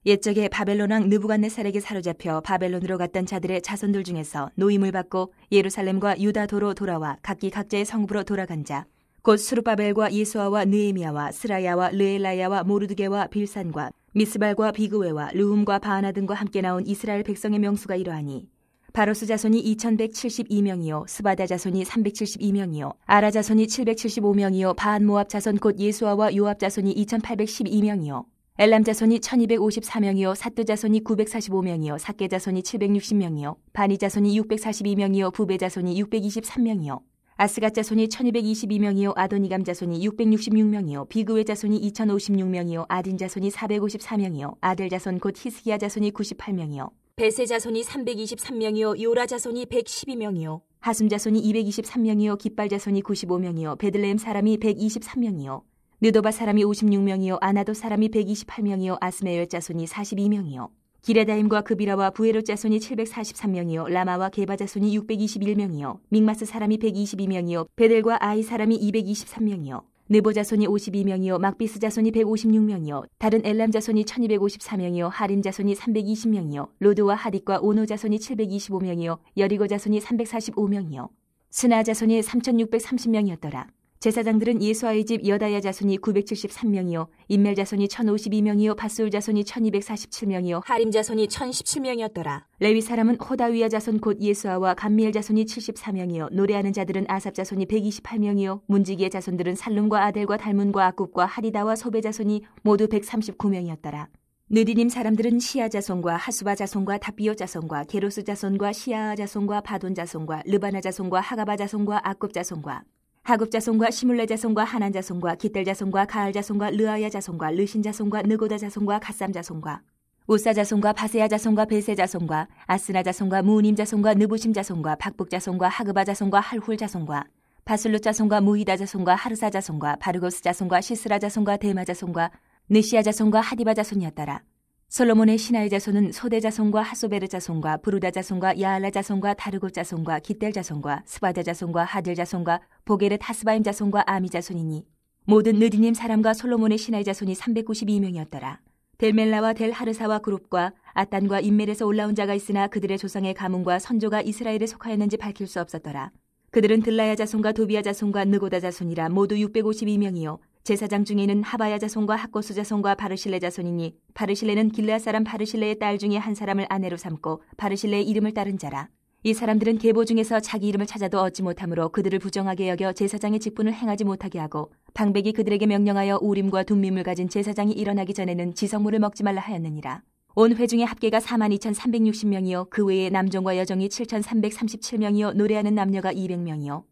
Speaker 1: 옛적에 바벨론 왕 느부갓네살에게 사로잡혀 바벨론으로 갔던 자들의 자손들 중에서 노임을 받고 예루살렘과 유다도로 돌아와 각기 각자의 성읍으로 돌아간 자, 곧 스룹바벨과 예수아와 느헤미야와 스라야와 르엘라야와 모르드게와 빌산과 미스발과 비그웨와 르훔과 바하나 등과 함께 나온 이스라엘 백성의 명수가 이러하니 바로스 자손이 2172명이요 스바다 자손이 372명이요 아라 자손이 775명이요 바한 모압 자손 곧 예수아와 요압 자손이 2812명이요 엘람 자손이 1254명이요 삿두 자손이 945명이요 삭게 자손이 760명이요 바니 자손이 642명이요 부베 자손이 623명이요 아스갓 자손이 1222명이요 아도니감 자손이 666명이요 비그웨 자손이 2056명이요 아딘 자손이 454명이요 아델 자손 곧 히스기야 자손이 98명이요 베세 자손이 323명이요 요라 자손이 112명이요 하숨 자손이 223명이요 깃발 자손이 95명이요 베들레헴 사람이 123명이요 느도바 사람이 56명이요 아나도 사람이 128명이요 아스메열 자손이 42명이요 기레다임과 그비라와 부에롯 자손이 743명이요 라마와 게바 자손이 621명이요 믹마스 사람이 122명이요 베델과 아이 사람이 223명이요 느보 자손이 52명이요 막비스 자손이 156명이요 다른 엘람 자손이 1254명이요 하림 자손이 320명이요 로드와 하딕과 오노 자손이 725명이요 여리고 자손이 345명이요 스나 자손이 3630명이었더라. 제사장들은 예수아의 집 여다야 자손이 973명이요 인멜 자손이 1052명이요 밧술 자손이 1247명이요 하림 자손이 1017명이었더라. 레위 사람은 호다위야 자손 곧 예수아와 감미엘 자손이 74명이요 노래하는 자들은 아삽 자손이 128명이요 문지기의 자손들은 살룸과 아델과 달문과 아굽과 하리다와 소베 자손이 모두 139명이었더라. 느디님 사람들은 시아 자손과 하수바 자손과 다비오 자손과 게로스 자손과 시아아 자손과 바돈 자손과 르바나 자손과 하가바 자손과 아굽 자손과 하굽 자손과 시물레 자손과 하난 자손과 기델 자손과 가알 자손과 르아야 자손과 르신 자손과 느고다 자손과 갓삼 자손과 우사 자손과 바세야 자손과 베세 자손과 아스나 자손과 무님 자손과 느부심 자손과 박북 자손과 하그바 자손과 할훌 자손과 바슬룻 자손과 무히다 자손과 하르사 자손과 바르고스 자손과 시스라 자손과 데마 자손과 느시아 자손과 하디바 자손이었더라. 솔로몬의 신하의 자손은 소대 자손과 하소베르 자손과 부르다 자손과 야알라 자손과 다르고 자손과 깃델 자손과 스바다 자손과 하들 자손과 보게렛 하스바임 자손과 아미 자손이니 모든 느디님 사람과 솔로몬의 신하의 자손이 392명이었더라. 델멜라와 델 하르사와 그룹과 아딴과 인멜에서 올라온 자가 있으나 그들의 조상의 가문과 선조가 이스라엘에 속하였는지 밝힐 수 없었더라. 그들은 들라야 자손과 도비야 자손과 느고다 자손이라 모두 652명이요 제사장 중에는 하바야 자손과 학고수 자손과 바르실레 자손이니 바르실레는 길르앗 사람 바르실레의 딸 중에 한 사람을 아내로 삼고 바르실레의 이름을 따른 자라. 이 사람들은 계보 중에서 자기 이름을 찾아도 얻지 못하므로 그들을 부정하게 여겨 제사장의 직분을 행하지 못하게 하고 방백이 그들에게 명령하여 우림과 둠밈을 가진 제사장이 일어나기 전에는 지성물을 먹지 말라 하였느니라. 온 회중의 합계가 42,360명이요 그 외에 남종과 여종이 7,337명이요 노래하는 남녀가 200명이요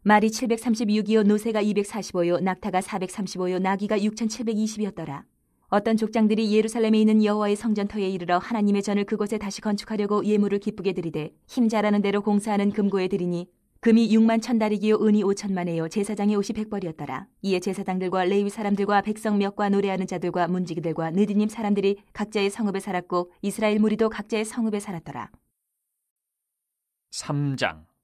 Speaker 1: 말이 736이요 노새가 245요 낙타가 435요 나귀가 6,720이었더라. 어떤 족장들이 예루살렘에 있는 여호와의 성전터에 이르러 하나님의 전을 그곳에 다시 건축하려고 예물을 기쁘게 드리되 힘 잘하는 대로 공사하는 금고에 드리니 금이 6만 1000다리기요 은이 5천만에요 제사장의 옷이 100벌이었더라. 이에 제사장들과 레위 사람들과 백성 몇과 노래하는 자들과 문지기들과 느디님 사람들이 각자의 성읍에 살았고 이스라엘 무리도 각자의 성읍에 살았더라.
Speaker 2: 3장.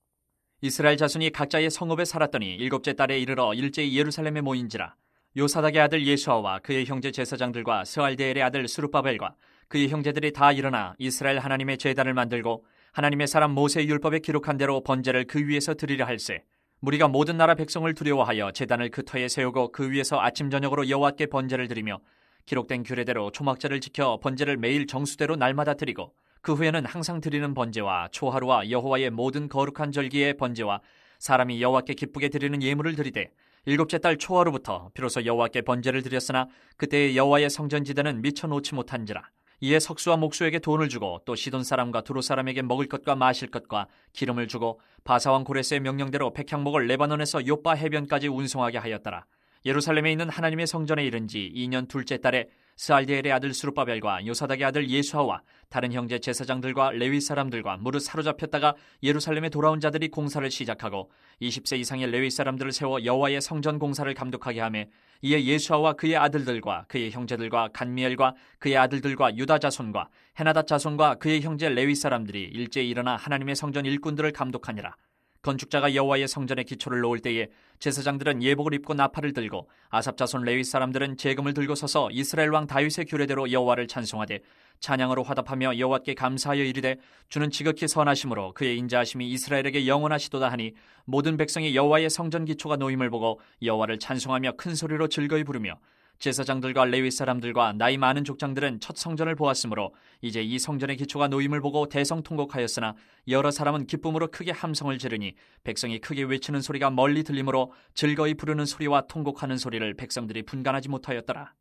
Speaker 2: 이스라엘 자손이 각자의 성읍에 살았더니 일곱째 달에 이르러 일제히 예루살렘에 모인지라. 요사닥의 아들 예수아와 그의 형제 제사장들과 스알데엘의 아들 스룹바벨과 그의 형제들이 다 일어나 이스라엘 하나님의 제단을 만들고 하나님의 사람 모세의 율법에 기록한 대로 번제를 그 위에서 드리려 할세. 무리가 모든 나라 백성을 두려워하여 제단을 그 터에 세우고 그 위에서 아침 저녁으로 여호와께 번제를 드리며 기록된 규례대로 초막절을 지켜 번제를 매일 정수대로 날마다 드리고 그 후에는 항상 드리는 번제와 초하루와 여호와의 모든 거룩한 절기의 번제와 사람이 여호와께 기쁘게 드리는 예물을 드리되 일곱째 달 초하루부터 비로소 여호와께 번제를 드렸으나 그때의 여호와의 성전지대는 미쳐 놓지 못한지라. 이에 석수와 목수에게 돈을 주고 또 시돈 사람과 두로 사람에게 먹을 것과 마실 것과 기름을 주고 바사왕 고레스의 명령대로 백향목을 레바논에서 요빠 해변까지 운송하게 하였더라. 예루살렘에 있는 하나님의 성전에 이른 지 2년 둘째 달에 스알디엘의 아들 스룹바벨과 요사닥의 아들 예수아와 다른 형제 제사장들과 레위 사람들과 무릇 사로잡혔다가 예루살렘에 돌아온 자들이 공사를 시작하고 20세 이상의 레위 사람들을 세워 여호와의 성전 공사를 감독하게 하며 이에 예수아와 그의 아들들과 그의 형제들과 간미엘과 그의 아들들과 유다 자손과 헤나닷 자손과 그의 형제 레위 사람들이 일제히 일어나 하나님의 성전 일꾼들을 감독하니라. 건축자가 여호와의 성전에 기초를 놓을 때에 제사장들은 예복을 입고 나팔을 들고 아삽 자손 레위 사람들은 제금을 들고 서서 이스라엘 왕 다윗의 규례대로 여호와를 찬송하되 찬양으로 화답하며 여호와께 감사하여 이르되 주는 지극히 선하심으로 그의 인자하심이 이스라엘에게 영원하시도다 하니 모든 백성이 여호와의 성전 기초가 놓임을 보고 여호와를 찬송하며 큰 소리로 즐거이 부르며 제사장들과 레위 사람들과 나이 많은 족장들은 첫 성전을 보았으므로 이제 이 성전의 기초가 놓임을 보고 대성통곡하였으나 여러 사람은 기쁨으로 크게 함성을 지르니 백성이 크게 외치는 소리가 멀리 들리므로 즐거이 부르는 소리와 통곡하는 소리를 백성들이 분간하지 못하였더라.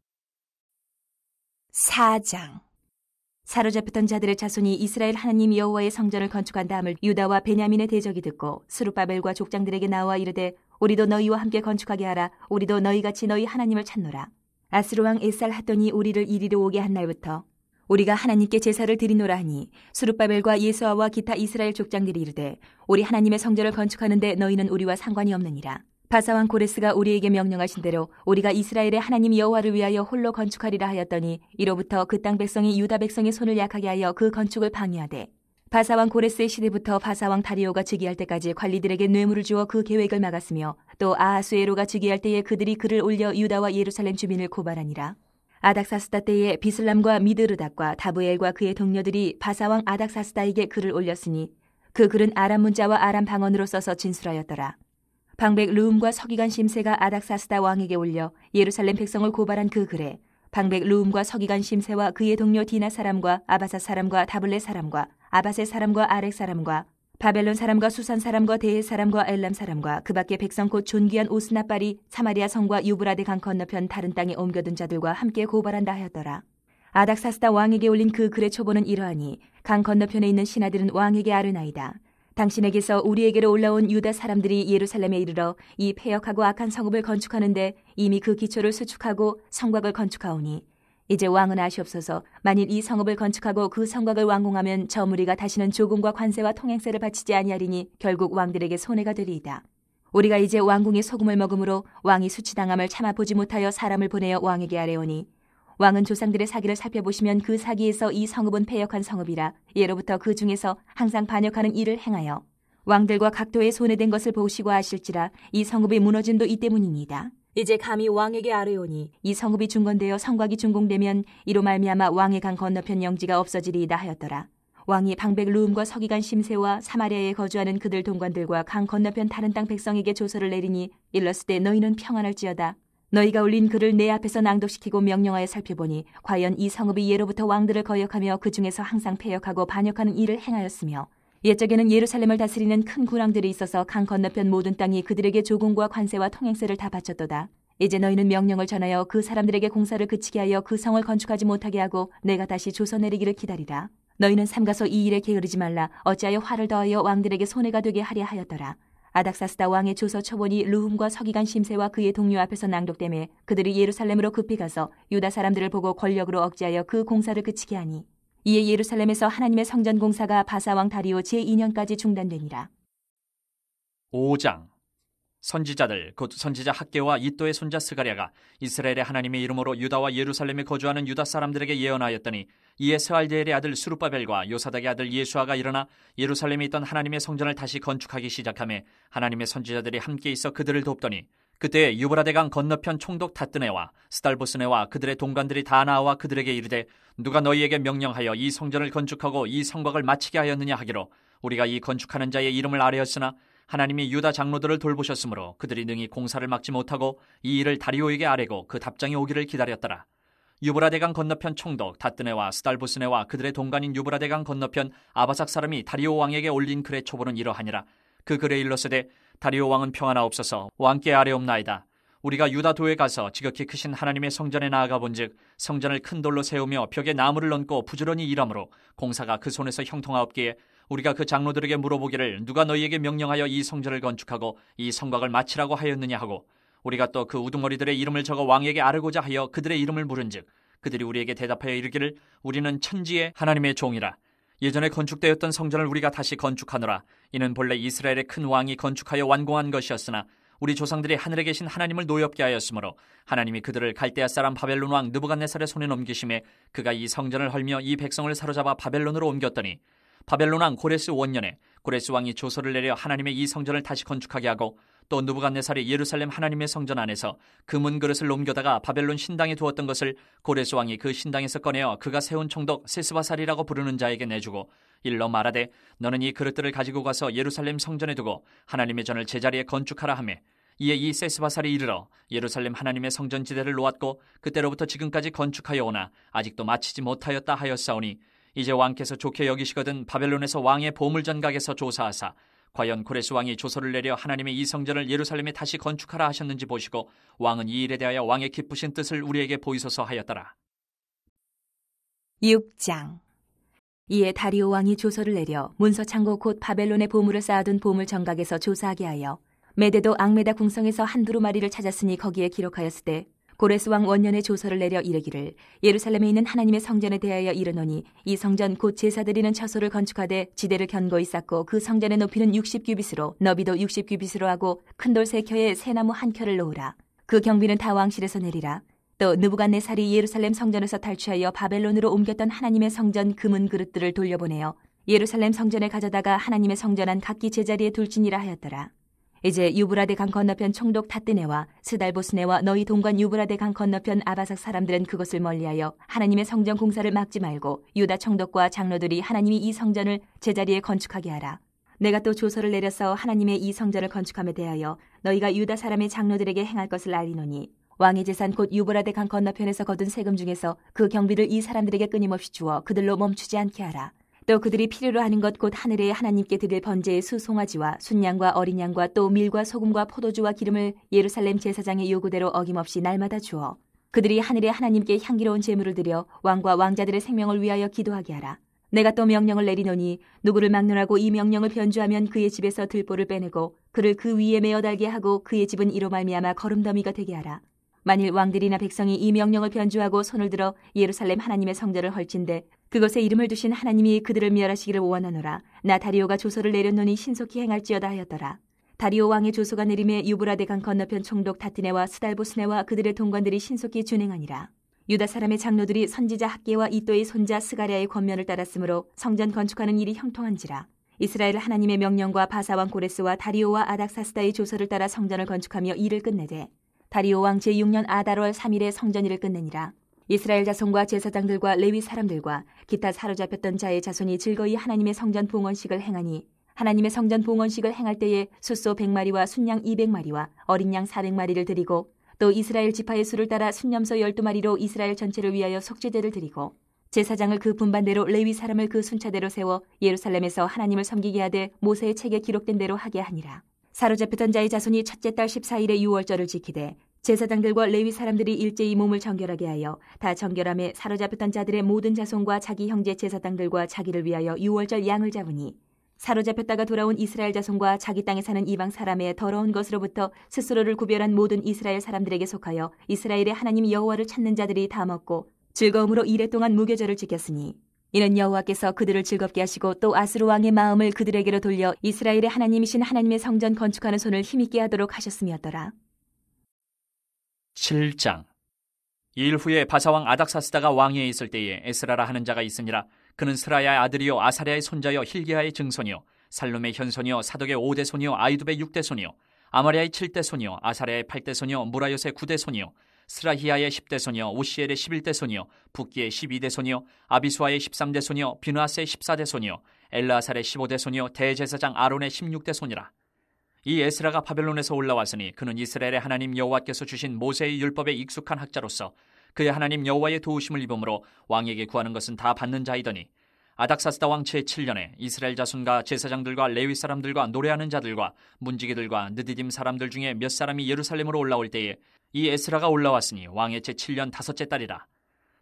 Speaker 1: 4장. 사로잡혔던 자들의 자손이 이스라엘 하나님 여호와의 성전을 건축한 다음을 유다와 베냐민의 대적이 듣고 스룹바벨과 족장들에게 나와 이르되 우리도 너희와 함께 건축하게 하라. 우리도 너희같이 너희 하나님을 찾노라. 아스루 왕 에살핫돈이 우리를 이리로 오게 한 날부터 우리가 하나님께 제사를 드리노라 하니 스룹바벨과 예수아와 기타 이스라엘 족장들이 이르되 우리 하나님의 성전을 건축하는데 너희는 우리와 상관이 없느니라. 바사왕 고레스가 우리에게 명령하신 대로 우리가 이스라엘의 하나님 여호와를 위하여 홀로 건축하리라 하였더니 이로부터 그 땅 백성이 유다 백성의 손을 약하게 하여 그 건축을 방해하되 바사왕 고레스의 시대부터 바사왕 다리오가 즉위할 때까지 관리들에게 뇌물을 주어 그 계획을 막았으며 또 아하수에로가 즉위할 때에 그들이 글을 올려 유다와 예루살렘 주민을 고발하니라. 아닥사스다 때에 비슬람과 미드르닥과 다브엘과 그의 동료들이 바사왕 아닥사스다에게 글을 올렸으니 그 글은 아람 문자와 아람 방언으로 써서 진술하였더라. 방백 르움과 서기관 심세가 아닥사스다 왕에게 올려 예루살렘 백성을 고발한 그 글에 방백 르움과 서기관 심세와 그의 동료 디나 사람과 아바사 사람과 다블레 사람과 아바세 사람과 아렉 사람과 바벨론 사람과 수산 사람과 데헬 사람과 엘람 사람과 그 밖에 백성 곧 존귀한 오스나빨이 사마리아 성과 유브라데 강 건너편 다른 땅에 옮겨둔 자들과 함께 고발한다 하였더라. 아닥사스다 왕에게 올린 그 글의 초보는 이러하니 강 건너편에 있는 신하들은 왕에게 아르나이다. 당신에게서 우리에게로 올라온 유다 사람들이 예루살렘에 이르러 이 패역하고 악한 성읍을 건축하는데 이미 그 기초를 수축하고 성곽을 건축하오니 이제 왕은 아시옵소서. 만일 이 성읍을 건축하고 그 성곽을 완공하면 저 무리가 다시는 조공과 관세와 통행세를 바치지 아니하리니 결국 왕들에게 손해가 되리이다. 우리가 이제 왕궁의 소금을 먹음으로 왕이 수치당함을 참아보지 못하여 사람을 보내어 왕에게 아뢰오니 왕은 조상들의 사기를 살펴보시면 그 사기에서 이 성읍은 패역한 성읍이라 예로부터 그 중에서 항상 반역하는 일을 행하여 왕들과 각도에 손해된 것을 보시고 아실지라 이 성읍이 무너짐도 이 때문이니이다. 이제 감히 왕에게 아뢰오니 이 성읍이 중건되어 성곽이 준공되면 이로 말미암아 왕의 강 건너편 영지가 없어지리이다 하였더라. 왕이 방백 르움과 서기관 심세와 사마리아에 거주하는 그들 동관들과 강 건너편 다른 땅 백성에게 조서를 내리니 일렀을 때 너희는 평안할지어다. 너희가 올린 글을 내 앞에서 낭독시키고 명령하여 살펴보니 과연 이 성읍이 예로부터 왕들을 거역하며 그 중에서 항상 패역하고 반역하는 일을 행하였으며 옛적에는 예루살렘을 다스리는 큰 군왕들이 있어서 강 건너편 모든 땅이 그들에게 조공과 관세와 통행세를 다 바쳤도다. 이제 너희는 명령을 전하여 그 사람들에게 공사를 그치게 하여 그 성을 건축하지 못하게 하고 내가 다시 조서 내리기를 기다리라. 너희는 삼가서 이 일에 게으르지 말라. 어찌하여 화를 더하여 왕들에게 손해가 되게 하려 하였더라. 아닥사스다 왕의 조서 초본이 르훔과 서기관 심세와 그의 동료 앞에서 낭독되매 그들이 예루살렘으로 급히 가서 유다 사람들을 보고 권력으로 억제하여 그 공사를 그치게 하니 이에 예루살렘에서 하나님의 성전 공사가 바사왕 다리오 제2년까지 중단되니라.
Speaker 2: 5장. 선지자들 곧 선지자 학개와 이도의 손자 스가랴가 이스라엘의 하나님의 이름으로 유다와 예루살렘에 거주하는 유다 사람들에게 예언하였더니 이에 스알디엘의 아들 스룹바벨과 요사닥의 아들 예수아가 일어나 예루살렘에 있던 하나님의 성전을 다시 건축하기 시작하며 하나님의 선지자들이 함께 있어 그들을 돕더니 그때 유브라데강 건너편 총독 다뜨네와 스달보스네와 그들의 동관들이 다 나와 그들에게 이르되 누가 너희에게 명령하여 이 성전을 건축하고 이 성곽을 마치게 하였느냐 하기로 우리가 이 건축하는 자의 이름을 아뢰었으나 하나님이 유다 장로들을 돌보셨으므로 그들이 능히 공사를 막지 못하고 이 일을 다리오에게 아뢰고 그 답장이 오기를 기다렸더라. 유브라데강 건너편 총독 다뜨네와 스달보스네와 그들의 동간인 유브라데강 건너편 아바삭 사람이 다리오 왕에게 올린 글의 초본은 이러하니라. 그 글에 일렀으되 다리오 왕은 평안하 없어서 왕께 아뢰옵나이다. 우리가 유다도에 가서 지극히 크신 하나님의 성전에 나아가 본즉 성전을 큰 돌로 세우며 벽에 나무를 얹고 부지런히 일하므로 공사가 그 손에서 형통하옵기에 우리가 그 장로들에게 물어보기를 누가 너희에게 명령하여 이 성전을 건축하고 이 성곽을 마치라고 하였느냐 하고 우리가 또 그 우두머리들의 이름을 적어 왕에게 아르고자 하여 그들의 이름을 물은즉 그들이 우리에게 대답하여 이르기를 우리는 천지의 하나님의 종이라. 예전에 건축되었던 성전을 우리가 다시 건축하노라. 이는 본래 이스라엘의 큰 왕이 건축하여 완공한 것이었으나 우리 조상들이 하늘에 계신 하나님을 노엽게 하였으므로 하나님이 그들을 갈대아 사람 바벨론 왕 느부갓네살의 손에 넘기심에 그가 이 성전을 헐며 이 백성을 사로잡아 바벨론으로 옮겼더니 바벨론 왕 고레스 원년에 고레스 왕이 조서를 내려 하나님의 이 성전을 다시 건축하게 하고 또 느부갓네살이 예루살렘 하나님의 성전 안에서 금은 그릇을 넘겨다가 바벨론 신당에 두었던 것을 고레스 왕이 그 신당에서 꺼내어 그가 세운 총독 세스바살이라고 부르는 자에게 내주고 일러 말하되 너는 이 그릇들을 가지고 가서 예루살렘 성전에 두고 하나님의 전을 제자리에 건축하라 하매 이에 이 세스바살이 이르러 예루살렘 하나님의 성전 지대를 놓았고 그때로부터 지금까지 건축하여 오나 아직도 마치지 못하였다 하였사오니 이제 왕께서 좋게 여기시거든 바벨론에서 왕의 보물전각에서 조사하사 과연 고레스 왕이 조서를 내려 하나님의 이 성전을 예루살렘에 다시 건축하라 하셨는지 보시고 왕은 이 일에 대하여 왕의 기쁘신 뜻을 우리에게 보이소서 하였더라.
Speaker 1: 6장. 이에 다리오 왕이 조서를 내려 문서 창고 곧 바벨론의 보물을 쌓아둔 보물 정각에서 조사하게 하여 메데도 앙메다 궁성에서 한 두루마리를 찾았으니 거기에 기록하였으되 고레스 왕 원년에 조서를 내려 이르기를 예루살렘에 있는 하나님의 성전에 대하여 이르노니 이 성전 곧 제사 드리는 처소를 건축하되 지대를 견고히 쌓고 그 성전의 높이는 60규빗으로 너비도 60규빗으로 하고 큰 돌 3켜에 새나무 1켜를 놓으라. 그 경비는 다 왕실에서 내리라. 또 느부갓네살이 예루살렘 성전에서 탈취하여 바벨론으로 옮겼던 하나님의 성전 금은 그릇들을 돌려보내어 예루살렘 성전에 가져다가 하나님의 성전 안 각기 제자리에 둘지니라 하였더라. 이제 유브라데 강 건너편 총독 다뜨네와 스달보스네와 너희 동관 유브라데 강 건너편 아바삭 사람들은 그것을 멀리하여 하나님의 성전 공사를 막지 말고 유다 총독과 장로들이 하나님이 이 성전을 제자리에 건축하게 하라. 내가 또 조서를 내려서 하나님의 이 성전을 건축함에 대하여 너희가 유다 사람의 장로들에게 행할 것을 알리노니 왕의 재산 곧 유브라데 강 건너편에서 거둔 세금 중에서 그 경비를 이 사람들에게 끊임없이 주어 그들로 멈추지 않게 하라. 또 그들이 필요로 하는 것 곧 하늘에 하나님께 드릴 번제의 수송아지와 순양과 어린 양과 또 밀과 소금과 포도주와 기름을 예루살렘 제사장의 요구대로 어김없이 날마다 주어 그들이 하늘에 하나님께 향기로운 제물을 드려 왕과 왕자들의 생명을 위하여 기도하게 하라. 내가 또 명령을 내리노니 누구를 막론하고 이 명령을 변주하면 그의 집에서 들보를 빼내고 그를 그 위에 메어 달게 하고 그의 집은 이로 말미암아 거름더미가 되게 하라. 만일 왕들이나 백성이 이 명령을 변주하고 손을 들어 예루살렘 하나님의 성전을 헐진대 그것에 이름을 두신 하나님이 그들을 멸하시기를 원하노라. 나 다리오가 조서를 내렸노니 신속히 행할지어다 하였더라. 다리오 왕의 조서가 내림에 유브라데 강 건너편 총독 다뜨네와 스달보스네와 그들의 동관들이 신속히 준행하니라. 유다 사람의 장로들이 선지자 학계와 이또의 손자 스가랴의 권면을 따랐으므로 성전 건축하는 일이 형통한지라. 이스라엘 하나님의 명령과 바사왕 고레스와 다리오와 아닥사스다의 조서를 따라 성전을 건축하며 일을 끝내되 다리오 왕 제6년 아달월 3일에 성전일을 끝내니라. 이스라엘 자손과 제사장들과 레위 사람들과 기타 사로잡혔던 자의 자손이 즐거이 하나님의 성전 봉헌식을 행하니 하나님의 성전 봉헌식을 행할 때에 숫소 100마리와 순양 200마리와 어린 양 400마리를 드리고 또 이스라엘 지파의 수를 따라 순염소 12마리로 이스라엘 전체를 위하여 속죄제를 드리고 제사장을 그 분반대로 레위 사람을 그 순차대로 세워 예루살렘에서 하나님을 섬기게 하되 모세의 책에 기록된 대로 하게 하니라. 사로잡혔던 자의 자손이 첫째 달 14일에 유월절을 지키되 제사장들과 레위 사람들이 일제히 몸을 정결하게 하여 다 정결함에 사로잡혔던 자들의 모든 자손과 자기 형제 제사장들과 자기를 위하여 유월절 양을 잡으니 사로잡혔다가 돌아온 이스라엘 자손과 자기 땅에 사는 이방 사람의 더러운 것으로부터 스스로를 구별한 모든 이스라엘 사람들에게 속하여 이스라엘의 하나님 여호와를 찾는 자들이 다 먹고 즐거움으로 이레 동안 무교절을 지켰으니 이는 여호와께서 그들을 즐겁게 하시고 또 아스루 왕의 마음을 그들에게로 돌려 이스라엘의 하나님이신 하나님의 성전 건축하는 손을 힘있게 하도록 하셨음이었더라.
Speaker 2: 7장. 이 일 후에 바사왕 아닥사스다가 왕위에 있을 때에 에스라라 하는 자가 있으니라. 그는 스라야의 아들이요 아사랴의 손자요 hil기야의 증손이요 살룸의 현손이요 사독의 5대 손이요 아이두의 6대 손이요 아마랴의 7대 손이요 아사랴의 8대 손이요 무라요의 9대 손이요 스라히야의 10대 손이요 우시엘의 11대 손이요 붓기의 12대 손이요 아비수아의 13대 손이요 비느하스의 14대 손이요 엘르아살의 15대 손이요 대제사장 아론의 16대 손이라. 이 에스라가 바벨론에서 올라왔으니 그는 이스라엘의 하나님 여호와께서 주신 모세의 율법에 익숙한 학자로서 그의 하나님 여호와의 도우심을 입음으로 왕에게 구하는 것은 다 받는 자이더니 아닥사스다 왕 제7년에 이스라엘 자손과 제사장들과 레위 사람들과 노래하는 자들과 문지기들과 느디딤 사람들 중에 몇 사람이 예루살렘으로 올라올 때에 이 에스라가 올라왔으니 왕의 제7년 다섯째 달이라.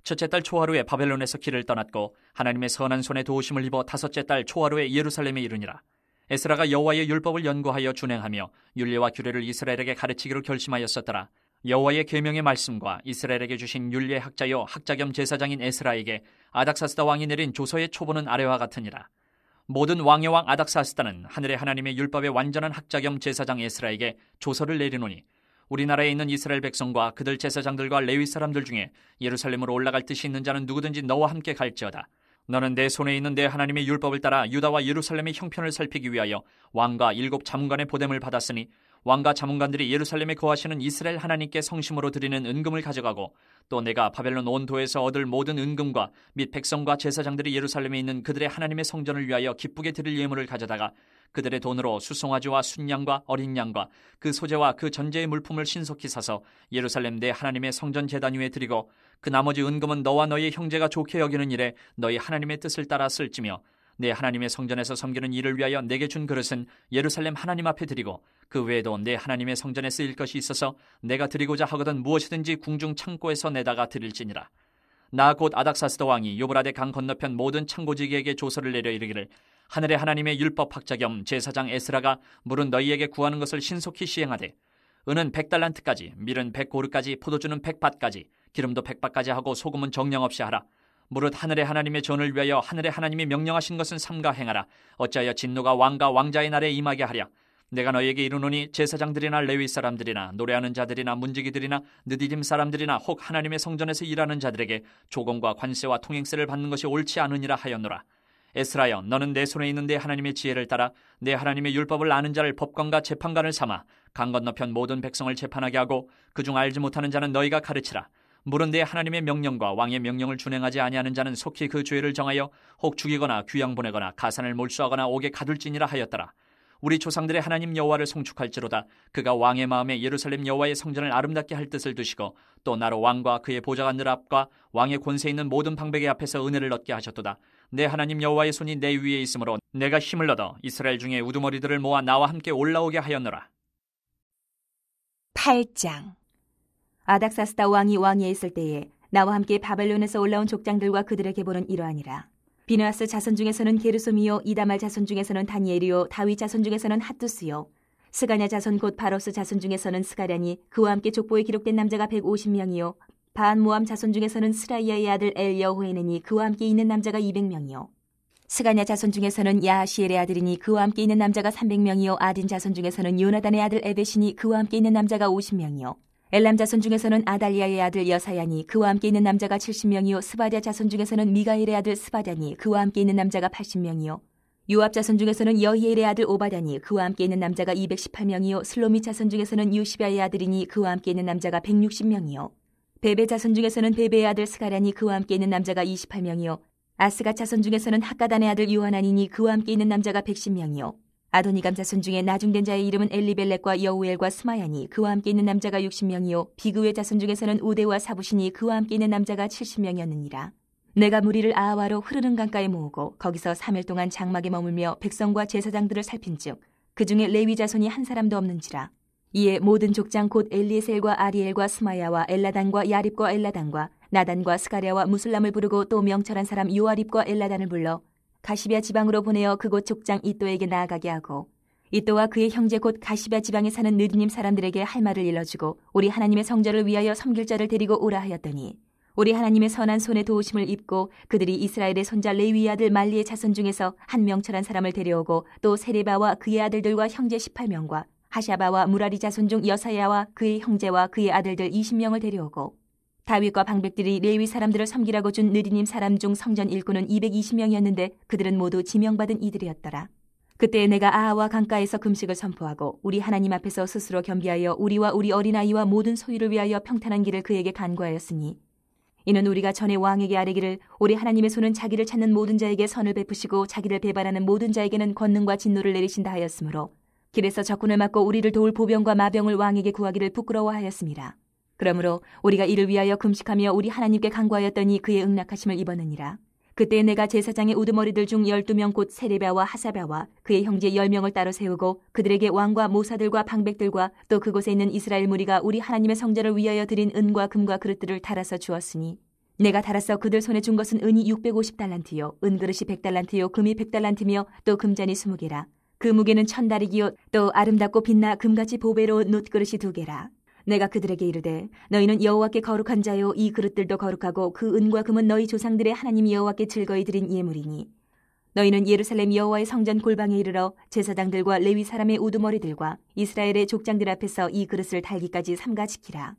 Speaker 2: 첫째 달 초하루에 바벨론에서 길을 떠났고 하나님의 선한 손에 도우심을 입어 다섯째 달 초하루에 예루살렘에 이르니라. 에스라가 여호와의 율법을 연구하여 준행하며 율례와 규례를 이스라엘에게 가르치기로 결심하였었더라. 여호와의 계명의 말씀과 이스라엘에게 주신 율례 학자요 학자 겸 제사장인 에스라에게 아닥사스다 왕이 내린 조서의 초본은 아래와 같으니라. 모든 왕의 왕 아닥사스다는 하늘의 하나님의 율법의 완전한 학자 겸 제사장 에스라에게 조서를 내리노니 우리나라에 있는 이스라엘 백성과 그들 제사장들과 레위 사람들 중에 예루살렘으로 올라갈 뜻이 있는 자는 누구든지 너와 함께 갈지어다. 너는 내 손에 있는 내 하나님의 율법을 따라 유다와 예루살렘의 형편을 살피기 위하여 왕과 7 자문관의 보냄을 받았으니 왕과 자문관들이 예루살렘에 거하시는 이스라엘 하나님께 성심으로 드리는 은금을 가져가고 또 내가 바벨론 온 도에서 얻을 모든 은금과 및 백성과 제사장들이 예루살렘에 있는 그들의 하나님의 성전을 위하여 기쁘게 드릴 예물을 가져다가 그들의 돈으로 수송아지와 순양과 어린 양과 그 소재와 그 전제의 물품을 신속히 사서 예루살렘 내 하나님의 성전 제단 위에 드리고 그 나머지 은금은 너와 너의 형제가 좋게 여기는 일에 너희 하나님의 뜻을 따라 쓸지며 내 하나님의 성전에서 섬기는 일을 위하여 내게 준 그릇은 예루살렘 하나님 앞에 드리고 그 외에도 내 하나님의 성전에 쓰일 것이 있어서 내가 드리고자 하거든 무엇이든지 궁중 창고에서 내다가 드릴지니라. 나 곧 아닥사스다 왕이 유브라데 강 건너편 모든 창고지기에게 조서를 내려 이르기를 하늘의 하나님의 율법 학자 겸 제사장 에스라가 물은 너희에게 구하는 것을 신속히 시행하되 은은 100달란트까지 밀은 100고르까지 포도주는 100밭까지 기름도 100밭까지 하고 소금은 정령 없이 하라. 무릇 하늘의 하나님의 전을 위하여 하늘의 하나님이 명령하신 것은 삼가 행하라. 어찌하여 진노가 왕과 왕자의 날에 임하게 하랴. 내가 너희에게 이르노니 제사장들이나 레위 사람들이나 노래하는 자들이나 문지기들이나 느디딤 사람들이나 혹 하나님의 성전에서 일하는 자들에게 조공과 관세와 통행세를 받는 것이 옳지 않으니라 하였노라. 에스라여, 너는 내 손에 있는 내 하나님의 지혜를 따라 내 하나님의 율법을 아는 자를 법관과 재판관을 삼아 강 건너편 모든 백성을 재판하게 하고 그중 알지 못하는 자는 너희가 가르치라. 물은 내 하나님의 명령과 왕의 명령을 준행하지 아니하는 자는 속히 그 죄를 정하여 혹 죽이거나 귀양 보내거나 가산을 몰수하거나 옥에 가둘지니라 하였더라. 우리 조상들의 하나님 여호와를 송축할지로다. 그가 왕의 마음에 예루살렘 여호와의 성전을 아름답게 할 뜻을 두시고 또 나로 왕과 그의 보좌관들 앞과 왕의 권세 있는 모든 방백의 앞에서 은혜를 얻게 하셨도다. 내 하나님 여호와의 손이 내 위에 있으므로 내가 힘을 얻어 이스라엘 중에 우두머리들을 모아 나와 함께 올라오게 하였노라.
Speaker 1: 8장. 아닥사스다 왕이 왕위에 있을 때에 나와 함께 바벨론에서 올라온 족장들과 그들의 계보는 이러하니라. 비느하스 자손 중에서는 게르솜이요 이다말 자손 중에서는 다니엘이요 다윗 자손 중에서는 핫두스요 스가냐 자손 곧 바로스 자손 중에서는 스가랴니 그와 함께 족보에 기록된 남자가 150명이요 바한 모암 자손 중에서는 스라이아의 아들 엘여호에네니 그와 함께 있는 남자가 200명이요 스가냐 자손 중에서는 야하시엘의 아들이니 그와 함께 있는 남자가 300명이요 아딘 자손 중에서는 요나단의 아들 에벳이니 그와 함께 있는 남자가 50명이요 엘람 자손 중에서는 아달리아의 아들 여사야니 그와 함께 있는 남자가 70명이요 스바랴 자손 중에서는 미가엘의 아들 스바랴니 그와 함께 있는 남자가 80명이요 요압 자손 중에서는 여히엘의 아들 오바랴니 그와 함께 있는 남자가 218명이요 슬로미 자손 중에서는 요시바의 아들이니 그와 함께 있는 남자가 160명이요 베베 자손 중에서는 베베의 아들 스가랴니 그와 함께 있는 남자가 28명이요 아스가 자손 중에서는 학가단의 아들 요하나니니 그와 함께 있는 남자가 110명이요 아도니감 자손 중에 나중된 자의 이름은 엘리벨렉과 여우엘과 스마야니 그와 함께 있는 남자가 60명이요 비그의 자손 중에서는 우데와 사부시니 그와 함께 있는 남자가 70명이었느니라. 내가 무리를 아하와로 흐르는 강가에 모으고 거기서 3일 동안 장막에 머물며 백성과 제사장들을 살핀즉 그 중에 레위 자손이 한 사람도 없는지라. 이에 모든 족장 곧 엘리에셀과 아리엘과 스마야와 엘라단과 야립과 엘라단과 나단과 스가랴와 무술람을 부르고 또 명철한 사람 요아립과 엘라단을 불러 가시비아 지방으로 보내어 그곳 족장 이또에게 나아가게 하고 이또와 그의 형제 곧 가시비아 지방에 사는 느디님 사람들에게 할 말을 일러주고 우리 하나님의 성전을 위하여 섬길 자를 데리고 오라 하였더니 우리 하나님의 선한 손에 도우심을 입고 그들이 이스라엘의 손자 레위의 아들 말리의 자손 중에서 한 명철한 사람을 데려오고 또 세레바와 그의 아들들과 형제 18명과 하샤바와 무라리 자손 중 여사야와 그의 형제와 그의 아들들 20명을 데려오고 다윗과 방백들이 레위 사람들을 섬기라고 준 느디님 사람 중 성전 일꾼은 220명이었는데 그들은 모두 지명받은 이들이었더라. 그때 내가 아하와 강가에서 금식을 선포하고 우리 하나님 앞에서 스스로 겸비하여 우리와 우리 어린아이와 모든 소유를 위하여 평탄한 길을 그에게 간구하였으니 이는 우리가 전에 왕에게 아뢰기를 우리 하나님의 손은 자기를 찾는 모든 자에게 선을 베푸시고 자기를 배반하는 모든 자에게는 권능과 진노를 내리신다 하였으므로 길에서 적군을 맞고 우리를 도울 보병과 마병을 왕에게 구하기를 부끄러워하였습니다. 그러므로 우리가 이를 위하여 금식하며 우리 하나님께 간구하였더니 그의 응낙하심을 입었느니라. 그때 내가 제사장의 우두머리들 중 12명 곧 세레비야와 하사랴와 그의 형제 10명을 따로 세우고 그들에게 왕과 모사들과 방백들과 또 그곳에 있는 이스라엘 무리가 우리 하나님의 성전을 위하여 드린 은과 금과 그릇들을 달아서 주었으니 내가 달아서 그들 손에 준 것은 은이 650달란트요 은그릇이 100달란트요 금이 100달란트며 또 금잔이 20개라. 그 무게는 1000다리기요 또 아름답고 빛나 금같이 보배로운 놋그릇이 2개라. 내가 그들에게 이르되 너희는 여호와께 거룩한 자요 이 그릇들도 거룩하고 그 은과 금은 너희 조상들의 하나님 여호와께 즐거이 드린 예물이니 너희는 예루살렘 여호와의 성전 골방에 이르러 제사장들과 레위 사람의 우두머리들과 이스라엘의 족장들 앞에서 이 그릇을 달기까지 삼가 지키라.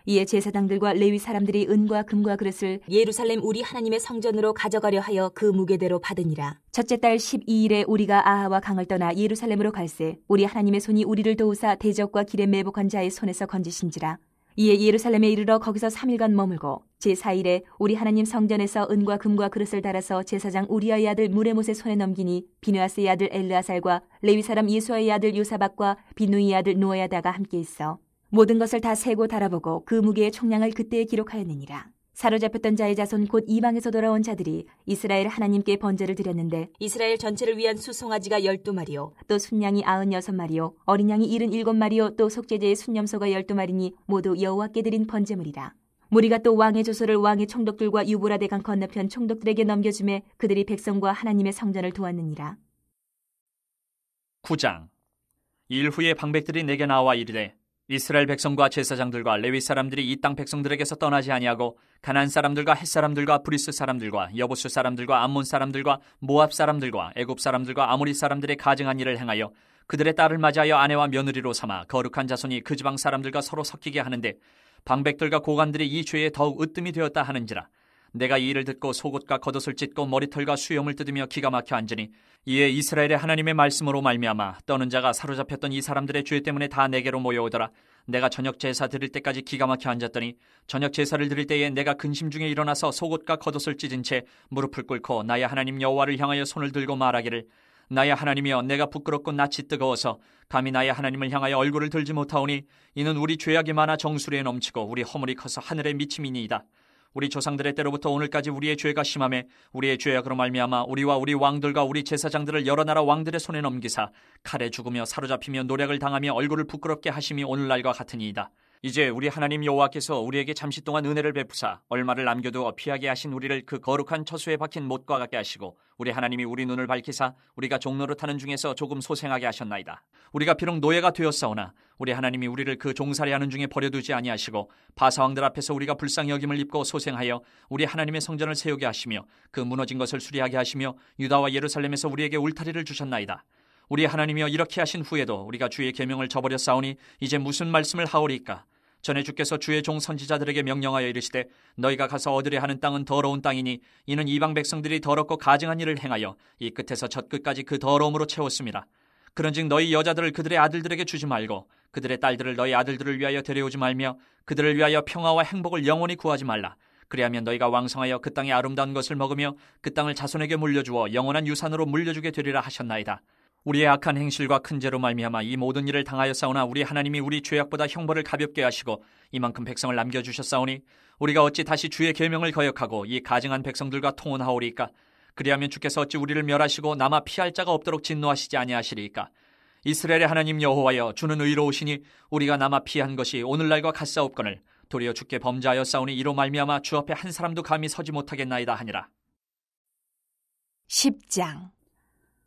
Speaker 1: 이에 제사장들과 레위 사람들이 은과 금과 그릇을 예루살렘 우리 하나님의 성전으로 가져가려 하여 그 무게대로 받으니라. 첫째 달 12일에 우리가 아하와 강을 떠나 예루살렘으로 갈새 우리 하나님의 손이 우리를 도우사 대적과 길에 매복한 자의 손에서 건지신지라. 이에 예루살렘에 이르러 거기서 3일간 머물고 제4일에 우리 하나님 성전에서 은과 금과 그릇을 달아서 제사장 우리아의 아들 무레못의 손에 넘기니 비느하스의 아들 엘르아살과 레위 사람 예수아의 아들 요사박과 비누이의 아들 노아야다가 함께 있어 모든 것을 다 세고 달아보고 그 무게의 총량을 그때에 기록하였느니라. 사로잡혔던 자의 자손 곧 이방에서 돌아온 자들이 이스라엘 하나님께 번제를 드렸는데 이스라엘 전체를 위한 수송아지가 12마리요 또 순양이 96마리요 어린 양이 77마리요 또 속죄제의 순염소가 12마리니 모두 여호와께 드린 번제물이라. 무리가 또 왕의 조소를 왕의 총독들과 유브라데 강 건너편 총독들에게 넘겨주매 그들이 백성과 하나님의 성전을 도왔느니라.
Speaker 2: 9장. 일 후에 방백들이 내게 나와 이르되 이스라엘 백성과 제사장들과 레위 사람들이 이 땅 백성들에게서 떠나지 아니하고 가나안 사람들과 헷 사람들과 브리스 사람들과 여부수 사람들과 암몬 사람들과 모압 사람들과 애굽 사람들과 아모리 사람들의 가증한 일을 행하여 그들의 딸을 맞이하여 아내와 며느리로 삼아 거룩한 자손이 그 지방 사람들과 서로 섞이게 하는데 방백들과 고관들이 이 죄에 더욱 으뜸이 되었다 하는지라. 내가 이 일을 듣고 속옷과 겉옷을 찢고 머리털과 수염을 뜯으며 기가 막혀 앉으니 이에 이스라엘의 하나님의 말씀으로 말미암아 떠는 자가 사로잡혔던 이 사람들의 죄 때문에 다 내게로 모여오더라. 내가 저녁 제사 드릴 때까지 기가 막혀 앉았더니 저녁 제사를 드릴 때에 내가 근심 중에 일어나서 속옷과 겉옷을 찢은 채 무릎을 꿇고 나의 하나님 여호와를 향하여 손을 들고 말하기를 나의 하나님이여 내가 부끄럽고 낯이 뜨거워서 감히 나의 하나님을 향하여 얼굴을 들지 못하오니 이는 우리 죄악이 많아 정수리에 넘치고 우리 허물이 커서 하늘에 미침이니이다. 우리 조상들의 때로부터 오늘까지 우리의 죄가 심하매 우리의 죄악으로 말미암아 우리와 우리 왕들과 우리 제사장들을 여러 나라 왕들의 손에 넘기사 칼에 죽으며 사로잡히며 노략을 당하며 얼굴을 부끄럽게 하심이 오늘날과 같으니이다. 이제 우리 하나님 여호와께서 우리에게 잠시 동안 은혜를 베푸사 얼마를 남겨두어 피하게 하신 우리를 그 거룩한 처소에 박힌 못과 같게 하시고 우리 하나님이 우리 눈을 밝히사 우리가 종노릇하는 중에서 조금 소생하게 하셨나이다. 우리가 비록 노예가 되었사오나 우리 하나님이 우리를 그 종살이하는 중에 버려두지 아니하시고 바사왕들 앞에서 우리가 불쌍히 여김을 입고 소생하여 우리 하나님의 성전을 세우게 하시며 그 무너진 것을 수리하게 하시며 유다와 예루살렘에서 우리에게 울타리를 주셨나이다. 우리 하나님이여 이렇게 하신 후에도 우리가 주의 계명을 저버렸사오니 이제 무슨 말씀을 하오리까? 전에 주께서 주의 종 선지자들에게 명령하여 이르시되 너희가 가서 얻으려 하는 땅은 더러운 땅이니 이는 이방 백성들이 더럽고 가증한 일을 행하여 이 끝에서 저 끝까지 그 더러움으로 채웠습니다. 그런즉 너희 여자들을 그들의 아들들에게 주지 말고 그들의 딸들을 너희 아들들을 위하여 데려오지 말며 그들을 위하여 평화와 행복을 영원히 구하지 말라. 그리하면 너희가 왕성하여 그 땅의 아름다운 것을 먹으며 그 땅을 자손에게 물려주어 영원한 유산으로 물려주게 되리라 하셨나이다. 우리의 악한 행실과 큰 죄로 말미암아 이 모든 일을 당하였사오나 우리 하나님이 우리 죄악보다 형벌을 가볍게 하시고 이만큼 백성을 남겨주셨사오니 우리가 어찌 다시 주의 계명을 거역하고 이 가증한 백성들과 통혼하오리까? 그리하면 주께서 어찌 우리를 멸하시고 남아 피할 자가 없도록 진노하시지 아니하시리이까? 이스라엘의 하나님 여호와여 주는 의로우시니 우리가 남아 피한 것이 오늘날과 같사옵거늘 도리어 주께 범죄하였사오니 이로 말미암아 주 앞에 한 사람도 감히 서지 못하겠나이다 하니라.
Speaker 1: 10장.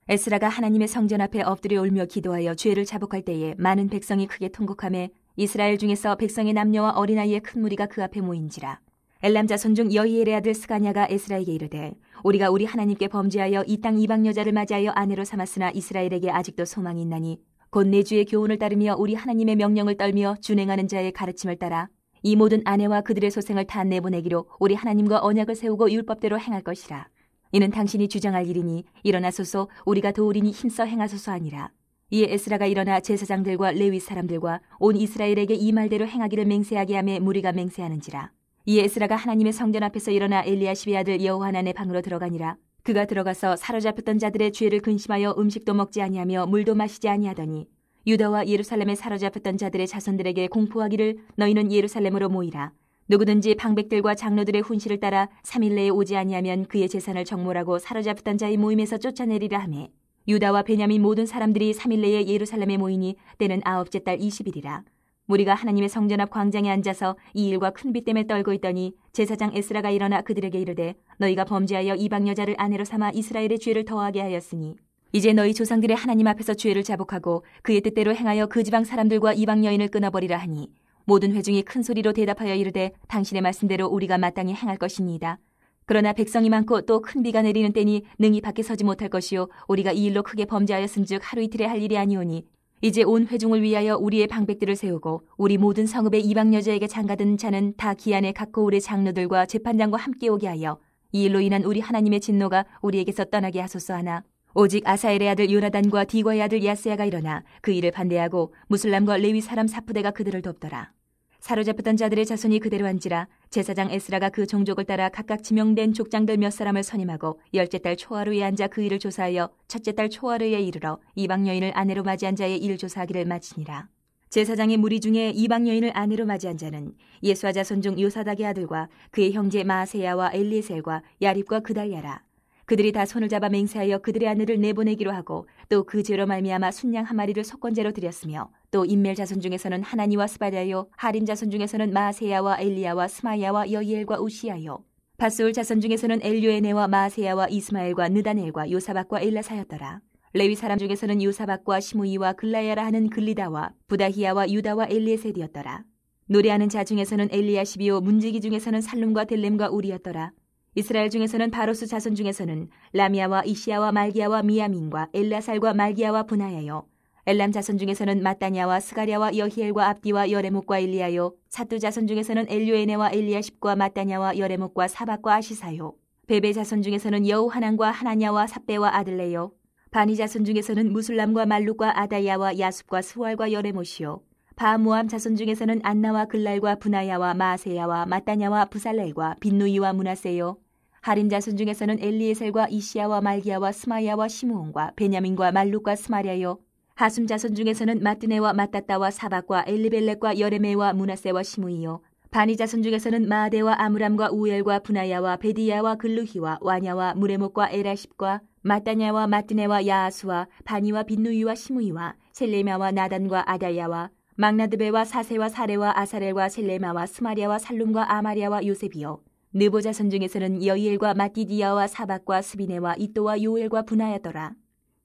Speaker 1: 에스라가 하나님의 성전 앞에 엎드려 울며 기도하여 죄를 자복할 때에 많은 백성이 크게 통곡하며 이스라엘 중에서 백성의 남녀와 어린아이의 큰 무리가 그 앞에 모인지라. 엘람 자손 중 여이엘의 아들 스가냐가 에스라에게 이르되 우리가 우리 하나님께 범죄하여 이 땅 이방 여자를 맞이하여 아내로 삼았으나 이스라엘에게 아직도 소망이 있나니 곧 내 주의 교훈을 따르며 우리 하나님의 명령을 떨며 준행하는 자의 가르침을 따라 이 모든 아내와 그들의 소생을 다 내보내기로 우리 하나님과 언약을 세우고 율법대로 행할 것이라. 이는 당신이 주장할 일이니 일어나소서 우리가 도우리니 힘써 행하소서 하니라. 이에 에스라가 일어나 제사장들과 레위 사람들과 온 이스라엘에게 이 말대로 행하기를 맹세하게 하며 무리가 맹세하는지라. 이에 에스라가 하나님의 성전 앞에서 일어나 엘리야십의 아들 여호하난의 방으로 들어가니라. 그가 들어가서 사로잡혔던 자들의 죄를 근심하여 음식도 먹지 아니하며 물도 마시지 아니하더니 유다와 예루살렘에 사로잡혔던 자들의 자손들에게 공포하기를 너희는 예루살렘으로 모이라. 누구든지 방백들과 장로들의 훈시를 따라 3일 내에 오지 아니하면 그의 재산을 정몰하고 사로잡혔던 자의 모임에서 쫓아내리라 하매 유다와 베냐민 모든 사람들이 3일 내에 예루살렘에 모이니 때는 아홉째 달 20일이라. 무리가 하나님의 성전 앞 광장에 앉아서 이 일과 큰 비 때문에 떨고 있더니 제사장 에스라가 일어나 그들에게 이르되 너희가 범죄하여 이방 여자를 아내로 삼아 이스라엘의 죄를 더하게 하였으니 이제 너희 조상들의 하나님 앞에서 죄를 자복하고 그의 뜻대로 행하여 그 지방 사람들과 이방 여인을 끊어버리라 하니 모든 회중이 큰 소리로 대답하여 이르되 당신의 말씀대로 우리가 마땅히 행할 것이니이다. 그러나 백성이 많고 또 큰 비가 내리는 때니 능히 밖에 서지 못할 것이요 우리가 이 일로 크게 범죄하였은즉 하루 이틀에 할 일이 아니오니 이제 온 회중을 위하여 우리의 방백들을 세우고 우리 모든 성읍의 이방 여자에게 장가든 자는 다 기한에 각 고을의 장로들과 재판장과 함께 오게 하여 이 일로 인한 우리 하나님의 진노가 우리에게서 떠나게 하소서 하나 오직 아사엘의 아들 요나단과 디과의 아들 야스야가 일어나 그 일을 반대하고 무슬람과 레위 사람 사프대가 그들을 돕더라. 사로잡혔던 자들의 자손이 그대로 한지라 제사장 에스라가 그 종족을 따라 각각 지명된 족장들 몇 사람을 선임하고 열째 달 초하루에 앉아 그 일을 조사하여 첫째 달 초하루에 이르러 이방 여인을 아내로 맞이한 자의 일 조사하기를 마치니라. 제사장의 무리 중에 이방 여인을 아내로 맞이한 자는 예수아 자손 중 요사닥의 아들과 그의 형제 마아세야와 엘리에셀과 야립과 그달야라. 그들이 다 손을 잡아 맹세하여 그들의 아내를 내보내기로 하고 또 그 죄로 말미암아 순양 한 마리를 속건제로 드렸으며 또 인멜 자손 중에서는 하나니와 스바다요 하림 자손 중에서는 마세야와 엘리야와 스마야와 여이엘과 우시야요 바스울 자손 중에서는 엘요에네와 마세야와 이스마엘과 느다넬과 요사박과 엘라사였더라. 레위 사람 중에서는 요사박과 시므이와 글라야라 하는 글리다와 부다히야와 유다와 엘리에셀이었더라. 노래하는 자 중에서는 엘리야시비요 문지기 중에서는 살룸과 델렘과 우리였더라. 이스라엘 중에서는 바로스 자손 중에서는 라미아와 이시야와 말기야와 미야민과 엘라살과 말기야와 분하야요 엘람 자손 중에서는 마따냐와 스가랴와 여히엘과 압디와 여레목과 엘리야요 사뚜 자손 중에서는 엘요에네와 엘리야십과 마따냐와 여레목과 사박과 아시사요 베베 자손 중에서는 여우하난과 하나냐와 삽베와 아들레요 바니 자손 중에서는 무술람과 말룩과 아다야와 야숲과 스왈과 여레못이요 바모암 자손 중에서는 안나와 글랄과 분하야와 마세야와 마따냐와 부살렐과 빈누이와 문하세요 하림 자손 중에서는 엘리에셀과 이시야와 말기야와 스마야와 시므온과 베냐민과 말룩과 스마랴요 하숨 자손 중에서는 마뜨네와 마따따와 사박과 엘리벨렉과 여레메와 문하세와 시므이요 바니 자손 중에서는 마아데와 아므람과 우엘과 분하야와 베디야와 글루히와 와냐와 무레목과 에라십과 마따냐와 마뜨네와 야아수와 바니와 빈누이와 시므이와 셀레마와 나단과 아다야와 막나드베와 사세와 사레와 아사렐과 셀레마와 스마리아와 살룸과 아마리아와 요셉이요 느보 자손 중에서는 여이엘과 마띠디야와 사박과 스비네와 이또와 요엘과 분하였더라.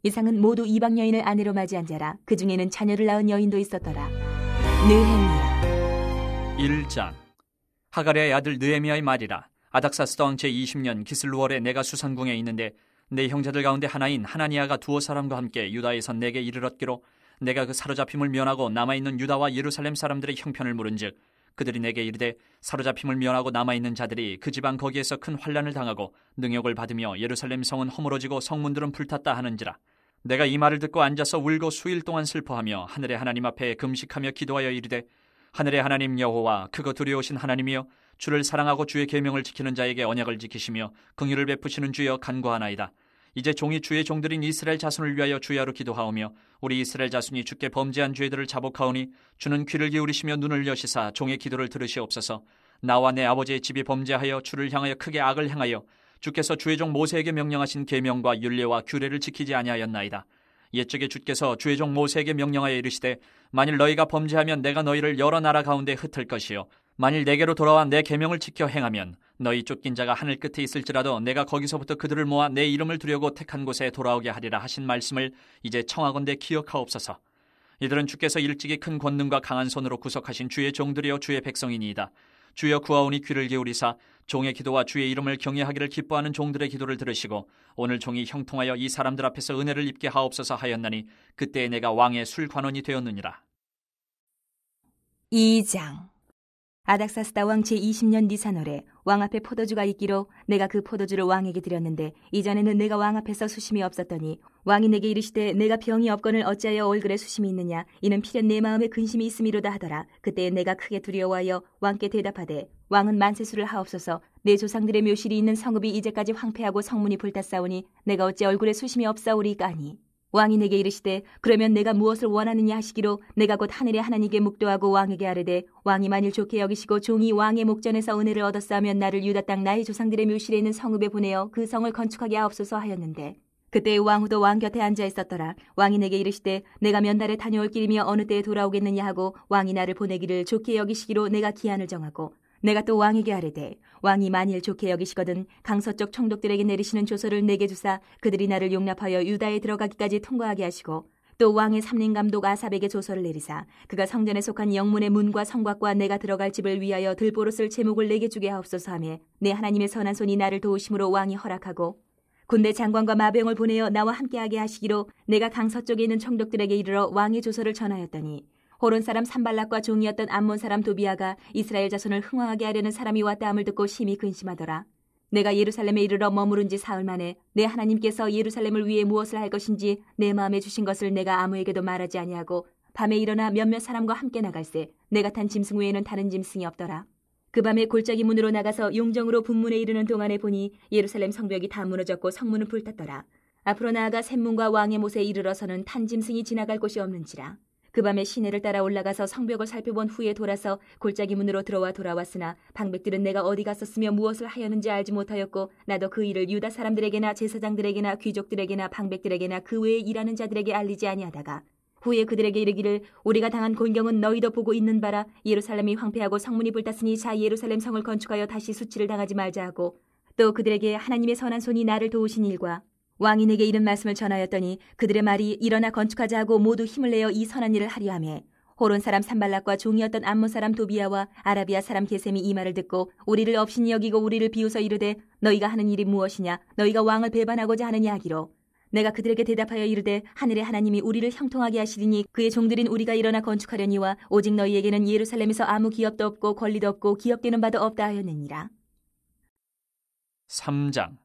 Speaker 1: 이상은 모두 이방 여인을 아내로 맞이한 자라. 그 중에는 자녀를 낳은 여인도 있었더라. 느헤미야
Speaker 2: 1장 하가랴의 아들 느헤미야의 말이라. 아닥사스다 왕 제20년 기슬루월에 내가 수산궁에 있는데 내 형제들 가운데 하나인 하나니아가 두어 사람과 함께 유다에서 내게 이르렀기로 내가 그 사로잡힘을 면하고 남아있는 유다와 예루살렘 사람들의 형편을 물은즉 그들이 내게 이르되 사로잡힘을 면하고 남아있는 자들이 그 지방 거기에서 큰 환난을 당하고 능욕을 받으며 예루살렘 성은 허물어지고 성문들은 불탔다 하는지라. 내가 이 말을 듣고 앉아서 울고 수일 동안 슬퍼하며 하늘의 하나님 앞에 금식하며 기도하여 이르되 하늘의 하나님 여호와 크고 두려우신 하나님이여 주를 사랑하고 주의 계명을 지키는 자에게 언약을 지키시며 긍휼을 베푸시는 주여 간구하나이다. 이제 종이 주의 종들인 이스라엘 자손을 위하여 주야로 기도하오며 우리 이스라엘 자손이 주께 범죄한 죄들을 자복하오니 주는 귀를 기울이시며 눈을 여시사 종의 기도를 들으시옵소서. 나와 내 아버지의 집이 범죄하여 주를 향하여 크게 악을 행하여 주께서 주의 종 모세에게 명령하신 계명과 율례와 규례를 지키지 아니하였나이다. 옛적에 주께서 주의 종 모세에게 명령하여 이르시되 만일 너희가 범죄하면 내가 너희를 여러 나라 가운데 흩을 것이요 만일 내게로 돌아와 내 계명을 지켜 행하면 너희 쫓긴 자가 하늘 끝에 있을지라도 내가 거기서부터 그들을 모아 내 이름을 두려고 택한 곳에 돌아오게 하리라 하신 말씀을 이제 청하건대 기억하옵소서. 이들은 주께서 일찍이 큰 권능과 강한 손으로 구속하신 주의 종들이여 주의 백성이니이다. 주여 구하오니 귀를 기울이사 종의 기도와 주의 이름을 경외하기를 기뻐하는 종들의 기도를 들으시고 오늘 종이 형통하여 이 사람들 앞에서 은혜를 입게 하옵소서 하였나니 그때에 내가 왕의 술관원이 되었느니라.
Speaker 1: 2장 아닥사스다 왕 제20년 니산월에 왕 앞에 포도주가 있기로 내가 그 포도주를 왕에게 드렸는데 이전에는 내가 왕 앞에서 수심이 없었더니 왕이 내게 이르시되 내가 병이 없거늘 어찌하여 얼굴에 수심이 있느냐 이는 필연 내 마음에 근심이 있음이로다 하더라. 그때에 내가 크게 두려워하여 왕께 대답하되 왕은 만세수를 하옵소서. 내 조상들의 묘실이 있는 성읍이 이제까지 황폐하고 성문이 불탔사오니 내가 어찌 얼굴에 수심이 없사오리까 하니 왕이 내게 이르시되 그러면 내가 무엇을 원하느냐 하시기로 내가 곧 하늘의 하나님께 묵도하고 왕에게 아뢰되 왕이 만일 좋게 여기시고 종이 왕의 목전에서 은혜를 얻었사하면 나를 유다 땅 나의 조상들의 묘실에 있는 성읍에 보내어 그 성을 건축하게 하옵소서 하였는데 그때 왕후도 왕 곁에 앉아 있었더라. 왕이 내게 이르시되 내가 몇 날에 다녀올 길이며 어느 때에 돌아오겠느냐 하고 왕이 나를 보내기를 좋게 여기시기로 내가 기한을 정하고 내가 또 왕에게 아뢰되 왕이 만일 좋게 여기시거든 강서쪽 총독들에게 내리시는 조서를 내게 주사 그들이 나를 용납하여 유다에 들어가기까지 통과하게 하시고 또 왕의 삼림감독 아삽에게 조서를 내리사 그가 성전에 속한 영문의 문과 성곽과 내가 들어갈 집을 위하여 들보로 쓸 제목을 내게 주게 하옵소서 하며 내 하나님의 선한 손이 나를 도우심으로 왕이 허락하고 군대 장관과 마병을 보내어 나와 함께하게 하시기로 내가 강서쪽에 있는 총독들에게 이르러 왕의 조서를 전하였더니 호론 사람 산발락과 종이었던 암몬 사람 도비아가 이스라엘 자손을 흥황하게 하려는 사람이 왔다 함을 듣고 심히 근심하더라. 내가 예루살렘에 이르러 머무른 지 사흘 만에 내 하나님께서 예루살렘을 위해 무엇을 할 것인지 내 마음에 주신 것을 내가 아무에게도 말하지 아니하고 밤에 일어나 몇몇 사람과 함께 나갈새 내가 탄 짐승 외에는 다른 짐승이 없더라. 그 밤에 골짜기 문으로 나가서 용정으로 분문에 이르는 동안에 보니 예루살렘 성벽이 다 무너졌고 성문은 불탔더라. 앞으로 나아가 샘문과 왕의 못에 이르러서는 탄 짐승이 지나갈 곳이 없는지라. 그 밤에 시내를 따라 올라가서 성벽을 살펴본 후에 돌아서 골짜기 문으로 돌아왔으나 방백들은 내가 어디 갔었으며 무엇을 하였는지 알지 못하였고 나도 그 일을 유다 사람들에게나 제사장들에게나 귀족들에게나 방백들에게나 그 외에 일하는 자들에게 알리지 아니하다가 후에 그들에게 이르기를 우리가 당한 곤경은 너희도 보고 있는 바라. 예루살렘이 황폐하고 성문이 불탔으니 자 예루살렘 성을 건축하여 다시 수치를 당하지 말자 하고 또 그들에게 하나님의 선한 손이 나를 도우신 일과 왕이 내게 이런 말씀을 전하였더니 그들의 말이 일어나 건축하자 하고 모두 힘을 내어 이 선한 일을 하려 하며 호론 사람 산발락과 종이었던 암몬 사람 도비아와 아라비아 사람 게셈이 이 말을 듣고 우리를 업신이 여기고 우리를 비웃어 이르되 너희가 하는 일이 무엇이냐 너희가 왕을 배반하고자 하느냐 하기로 내가 그들에게 대답하여 이르되 하늘의 하나님이 우리를 형통하게 하시리니 그의 종들인 우리가 일어나 건축하려니와 오직 너희에게는 예루살렘에서 아무 기업도 없고 권리도 없고 기업되는 바도 없다 하였느니라.
Speaker 2: 3장.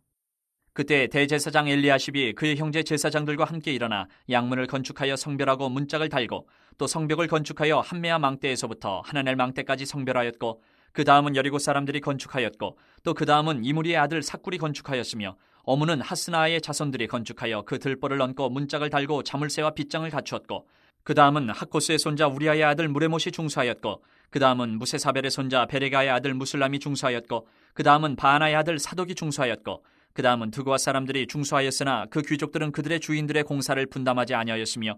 Speaker 2: 그때 대제사장 엘리야십이 그의 형제 제사장들과 함께 일어나 양문을 건축하여 성별하고 문짝을 달고 또 성벽을 건축하여 함메아 망대에서부터 하나넬 망대까지 성별하였고 그 다음은 여리고 사람들이 건축하였고 또 그 다음은 이무리의 아들 삭굴이 건축하였으며 어문은 하스나의 자손들이 건축하여 그 들보를 얹고 문짝을 달고 자물쇠와 빗장을 갖추었고 그 다음은 학코스의 손자 우리아의 아들 무레못이 중수하였고 그 다음은 무세사벨의 손자 베레가의 아들 무슬람이 중수하였고 그 다음은 바하나의 아들 사독이 중수하였고 그 다음은 드고아 사람들이 중수하였으나 그 귀족들은 그들의 주인들의 공사를 분담하지 아니하였으며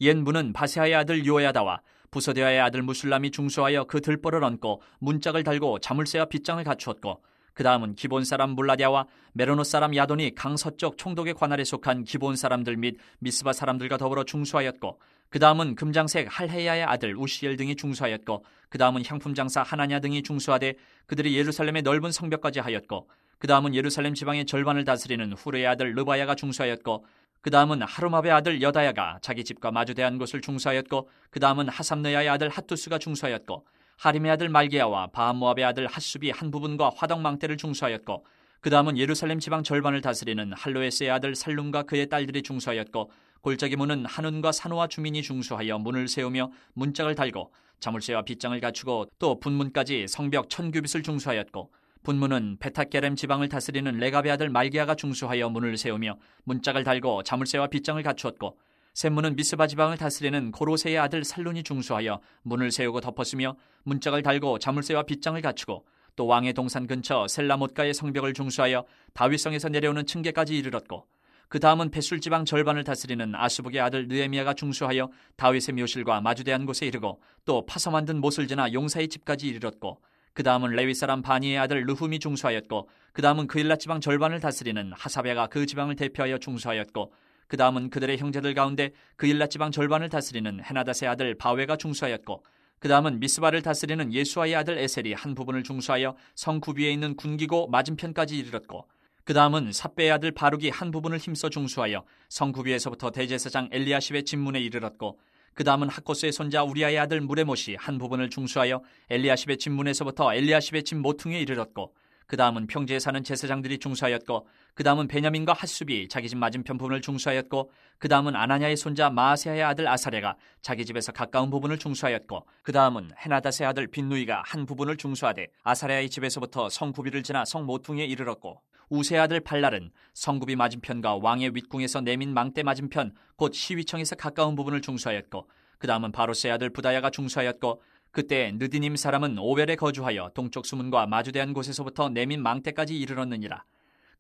Speaker 2: 옛 문은 바세아의 아들 요야다와 부소데아의 아들 무슬람이 중수하여 그 들보를 얹고 문짝을 달고 자물쇠와 빗장을 갖추었고 그 다음은 기본 사람 물라디아와 메로노 사람 야돈이 강서쪽 총독의 관할에 속한 기본 사람들 및 미스바 사람들과 더불어 중수하였고 그 다음은 금장색 할헤야의 아들 우시엘 등이 중수하였고 그 다음은 향품장사 하나냐 등이 중수하되 그들이 예루살렘의 넓은 성벽까지 하였고 그 다음은 예루살렘 지방의 절반을 다스리는 후르의 아들 르바야가 중수하였고 그 다음은 하루마베의 아들 여다야가 자기 집과 마주대한 곳을 중수하였고 그 다음은 하삼느야의 아들 핫투스가 중수하였고 하림의 아들 말게야와 바한모압의 아들 핫숲이 한 부분과 화덕망대를 중수하였고 그 다음은 예루살렘 지방 절반을 다스리는 할로에스의 아들 살룸과 그의 딸들이 중수하였고 골짜기 문은 한운과 산호와 주민이 중수하여 문을 세우며 문짝을 달고 자물쇠와 빗장을 갖추고 또 분문까지 성벽 1000규빗을 중수하였고 분문은 베타게렘 지방을 다스리는 레갑의 아들 말게야가 중수하여 문을 세우며 문짝을 달고 자물쇠와 빗장을 갖추었고 샘문은 미스바 지방을 다스리는 고로세의 아들 살룬이 중수하여 문을 세우고 덮었으며 문짝을 달고 자물쇠와 빗장을 갖추고 또 왕의 동산 근처 셀라못가의 성벽을 중수하여 다윗성에서 내려오는 층계까지 이르렀고 그 다음은 베술 지방 절반을 다스리는 아스북의 아들 느헤미야가 중수하여 다윗의 묘실과 마주대한 곳에 이르고 또 파서 만든 못을 지나 용사의 집까지 이르렀고 그 다음은 레위 사람 바니의 아들 르훔이 중수하였고 그 다음은 그일랏 지방 절반을 다스리는 하사베가 그 지방을 대표하여 중수하였고 그 다음은 그들의 형제들 가운데 그일랏 지방 절반을 다스리는 헤나닷의 아들 바웨가 중수하였고 그 다음은 미스바를 다스리는 예수아의 아들 에셀이 한 부분을 중수하여 성 구비에 있는 군기고 맞은편까지 이르렀고 그 다음은 삽베의 아들 바룩이 한 부분을 힘써 중수하여 성 구비에서부터 대제사장 엘리야십의 집문에 이르렀고 그 다음은 학코스의 손자 우리아의 아들 무레못이 한 부분을 중수하여 엘리야십의 집문에서부터 엘리야십의 집 모퉁이에 이르렀고 그 다음은 평지에 사는 제사장들이 중수하였고, 그 다음은 베냐민과 핫숲이 자기 집 맞은편 부분을 중수하였고, 그 다음은 아나냐의 손자 마아세야의 아들 아사랴가 자기 집에서 가까운 부분을 중수하였고, 그 다음은 헤나닷의 아들 빈누이가 한 부분을 중수하되 아사랴의 집에서부터 성구비를 지나 성 모퉁이에 이르렀고, 우세의 아들 발랄은 성구비 맞은편과 왕의 윗궁에서 내민 망대 맞은편 곧 시위청에서 가까운 부분을 중수하였고, 그 다음은 바로스의 아들 부다야가 중수하였고, 그때 느디님 사람은 오벨에 거주하여 동쪽 수문과 마주대한 곳에서부터 내민 망대까지 이르렀느니라.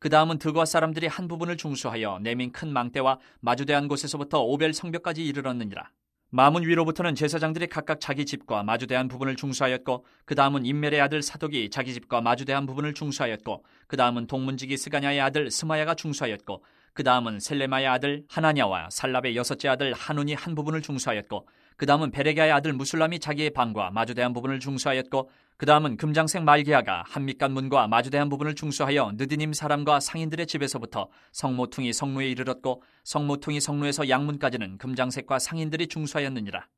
Speaker 2: 그 다음은 드과 사람들이 한 부분을 중수하여 내민 큰 망대와 마주대한 곳에서부터 오벨 성벽까지 이르렀느니라. 마문 위로부터는 제사장들이 각각 자기 집과 마주대한 부분을 중수하였고, 그 다음은 임멜의 아들 사독이 자기 집과 마주대한 부분을 중수하였고, 그 다음은 동문지기 스가냐의 아들 스마야가 중수하였고, 그 다음은 셀레마의 아들 하나냐와 살랍의 여섯째 아들 하눈이 한 부분을 중수하였고, 그 다음은 베레가의 아들 무술람이 자기의 방과 마주대한 부분을 중수하였고, 그 다음은 금장색 말기야가 한밑간 문과 마주대한 부분을 중수하여 느디님 사람과 상인들의 집에서부터 성모퉁이 성루에 이르렀고, 성모퉁이 성루에서 양문까지는 금장색과 상인들이 중수하였느니라.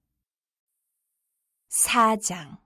Speaker 1: 4장.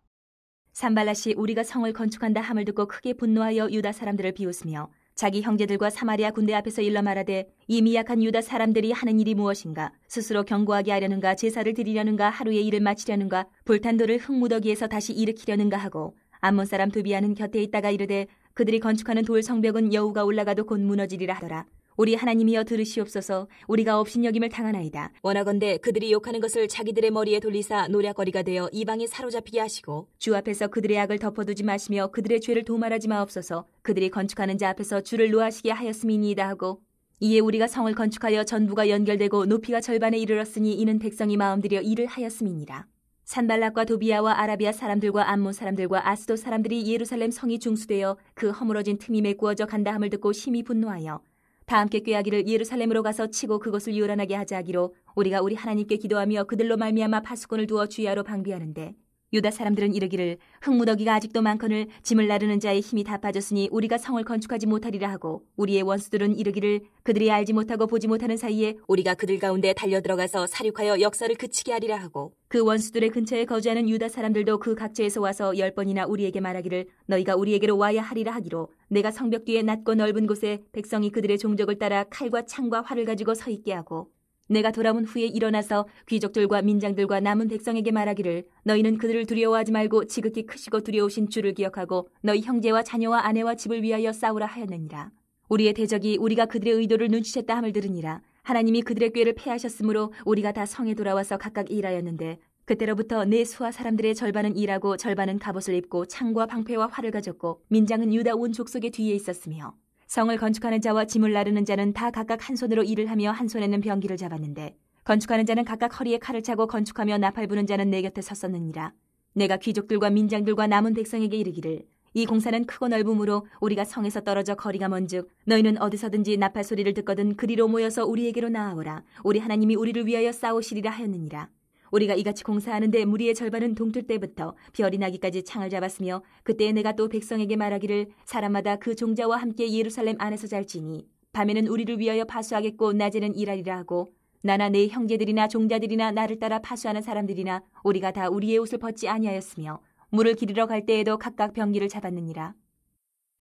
Speaker 1: 산발랏이 우리가 성을 건축한다 함을 듣고 크게 분노하여 유다 사람들을 비웃으며 자기 형제들과 사마리아 군대 앞에서 일러 말하되, 이 미약한 유다 사람들이 하는 일이 무엇인가? 스스로 견고하게 하려는가? 제사를 드리려는가? 하루의 일을 마치려는가? 불탄 돌을 흙무더기에서 다시 일으키려는가 하고, 암몬 사람 도비아는 곁에 있다가 이르되, 그들이 건축하는 돌 성벽은 여우가 올라가도 곧 무너지리라 하더라. 우리 하나님이여 들으시옵소서. 우리가 업신여김을 당하나이다. 원하건대 그들이 욕하는 것을 자기들의 머리에 돌리사 노략거리가 되어 이방에 사로잡히게 하시고, 주 앞에서 그들의 악을 덮어두지 마시며 그들의 죄를 도말하지 마옵소서. 그들이 건축하는 자 앞에서 주를 노하시게 하였음이니이다 하고, 이에 우리가 성을 건축하여 전부가 연결되고 높이가 절반에 이르렀으니 이는 백성이 마음들여 일을 하였음이니라. 산발락과 도비아와 아라비아 사람들과 암몬 사람들과 아스도 사람들이 예루살렘 성이 중수되어 그 허물어진 틈이 메꾸어져 간다 함을 듣고 심히 분노하여 다 함께 꾀하기를 예루살렘으로 가서 치고 그것을 요란하게 하자 하기로 우리가 우리 하나님께 기도하며 그들로 말미암아 파수꾼을 두어 주야로 방비하는데, 유다 사람들은 이르기를 흙무더기가 아직도 많거늘 짐을 나르는 자의 힘이 다 빠졌으니 우리가 성을 건축하지 못하리라 하고, 우리의 원수들은 이르기를 그들이 알지 못하고 보지 못하는 사이에 우리가 그들 가운데 달려들어가서 살육하여 역사를 그치게 하리라 하고, 그 원수들의 근처에 거주하는 유다 사람들도 그 각지에서 와서 10번이나 우리에게 말하기를 너희가 우리에게로 와야 하리라 하기로, 내가 성벽 뒤에 낮고 넓은 곳에 백성이 그들의 종족을 따라 칼과 창과 활을 가지고 서 있게 하고, 내가 돌아온 후에 일어나서 귀족들과 민장들과 남은 백성에게 말하기를 너희는 그들을 두려워하지 말고 지극히 크시고 두려우신 주를 기억하고 너희 형제와 자녀와 아내와 집을 위하여 싸우라 하였느니라. 우리의 대적이 우리가 그들의 의도를 눈치챘다 함을 들으니라. 하나님이 그들의 꾀를 패하셨으므로 우리가 다 성에 돌아와서 각각 일하였는데, 그때로부터 내 수하 사람들의 절반은 일하고 절반은 갑옷을 입고 창과 방패와 활을 가졌고, 민장은 유다 온 족속의 뒤에 있었으며, 성을 건축하는 자와 짐을 나르는 자는 다 각각 한 손으로 일을 하며 한 손에는 병기를 잡았는데, 건축하는 자는 각각 허리에 칼을 차고 건축하며 나팔 부는 자는 내 곁에 섰었느니라. 내가 귀족들과 민장들과 남은 백성에게 이르기를 이 공사는 크고 넓음으로 우리가 성에서 떨어져 거리가 먼즉 너희는 어디서든지 나팔 소리를 듣거든 그리로 모여서 우리에게로 나아오라. 우리 하나님이 우리를 위하여 싸우시리라 하였느니라. 우리가 이같이 공사하는데 무리의 절반은 동틀 때부터 별이 나기까지 창을 잡았으며, 그때에 내가 또 백성에게 말하기를 사람마다 그 종자와 함께 예루살렘 안에서 잘지니 밤에는 우리를 위하여 파수하겠고 낮에는 일하리라 하고, 나나 내 형제들이나 종자들이나 나를 따라 파수하는 사람들이나 우리가 다 우리의 옷을 벗지 아니하였으며, 물을 기르러 갈 때에도 각각 병기를 잡았느니라.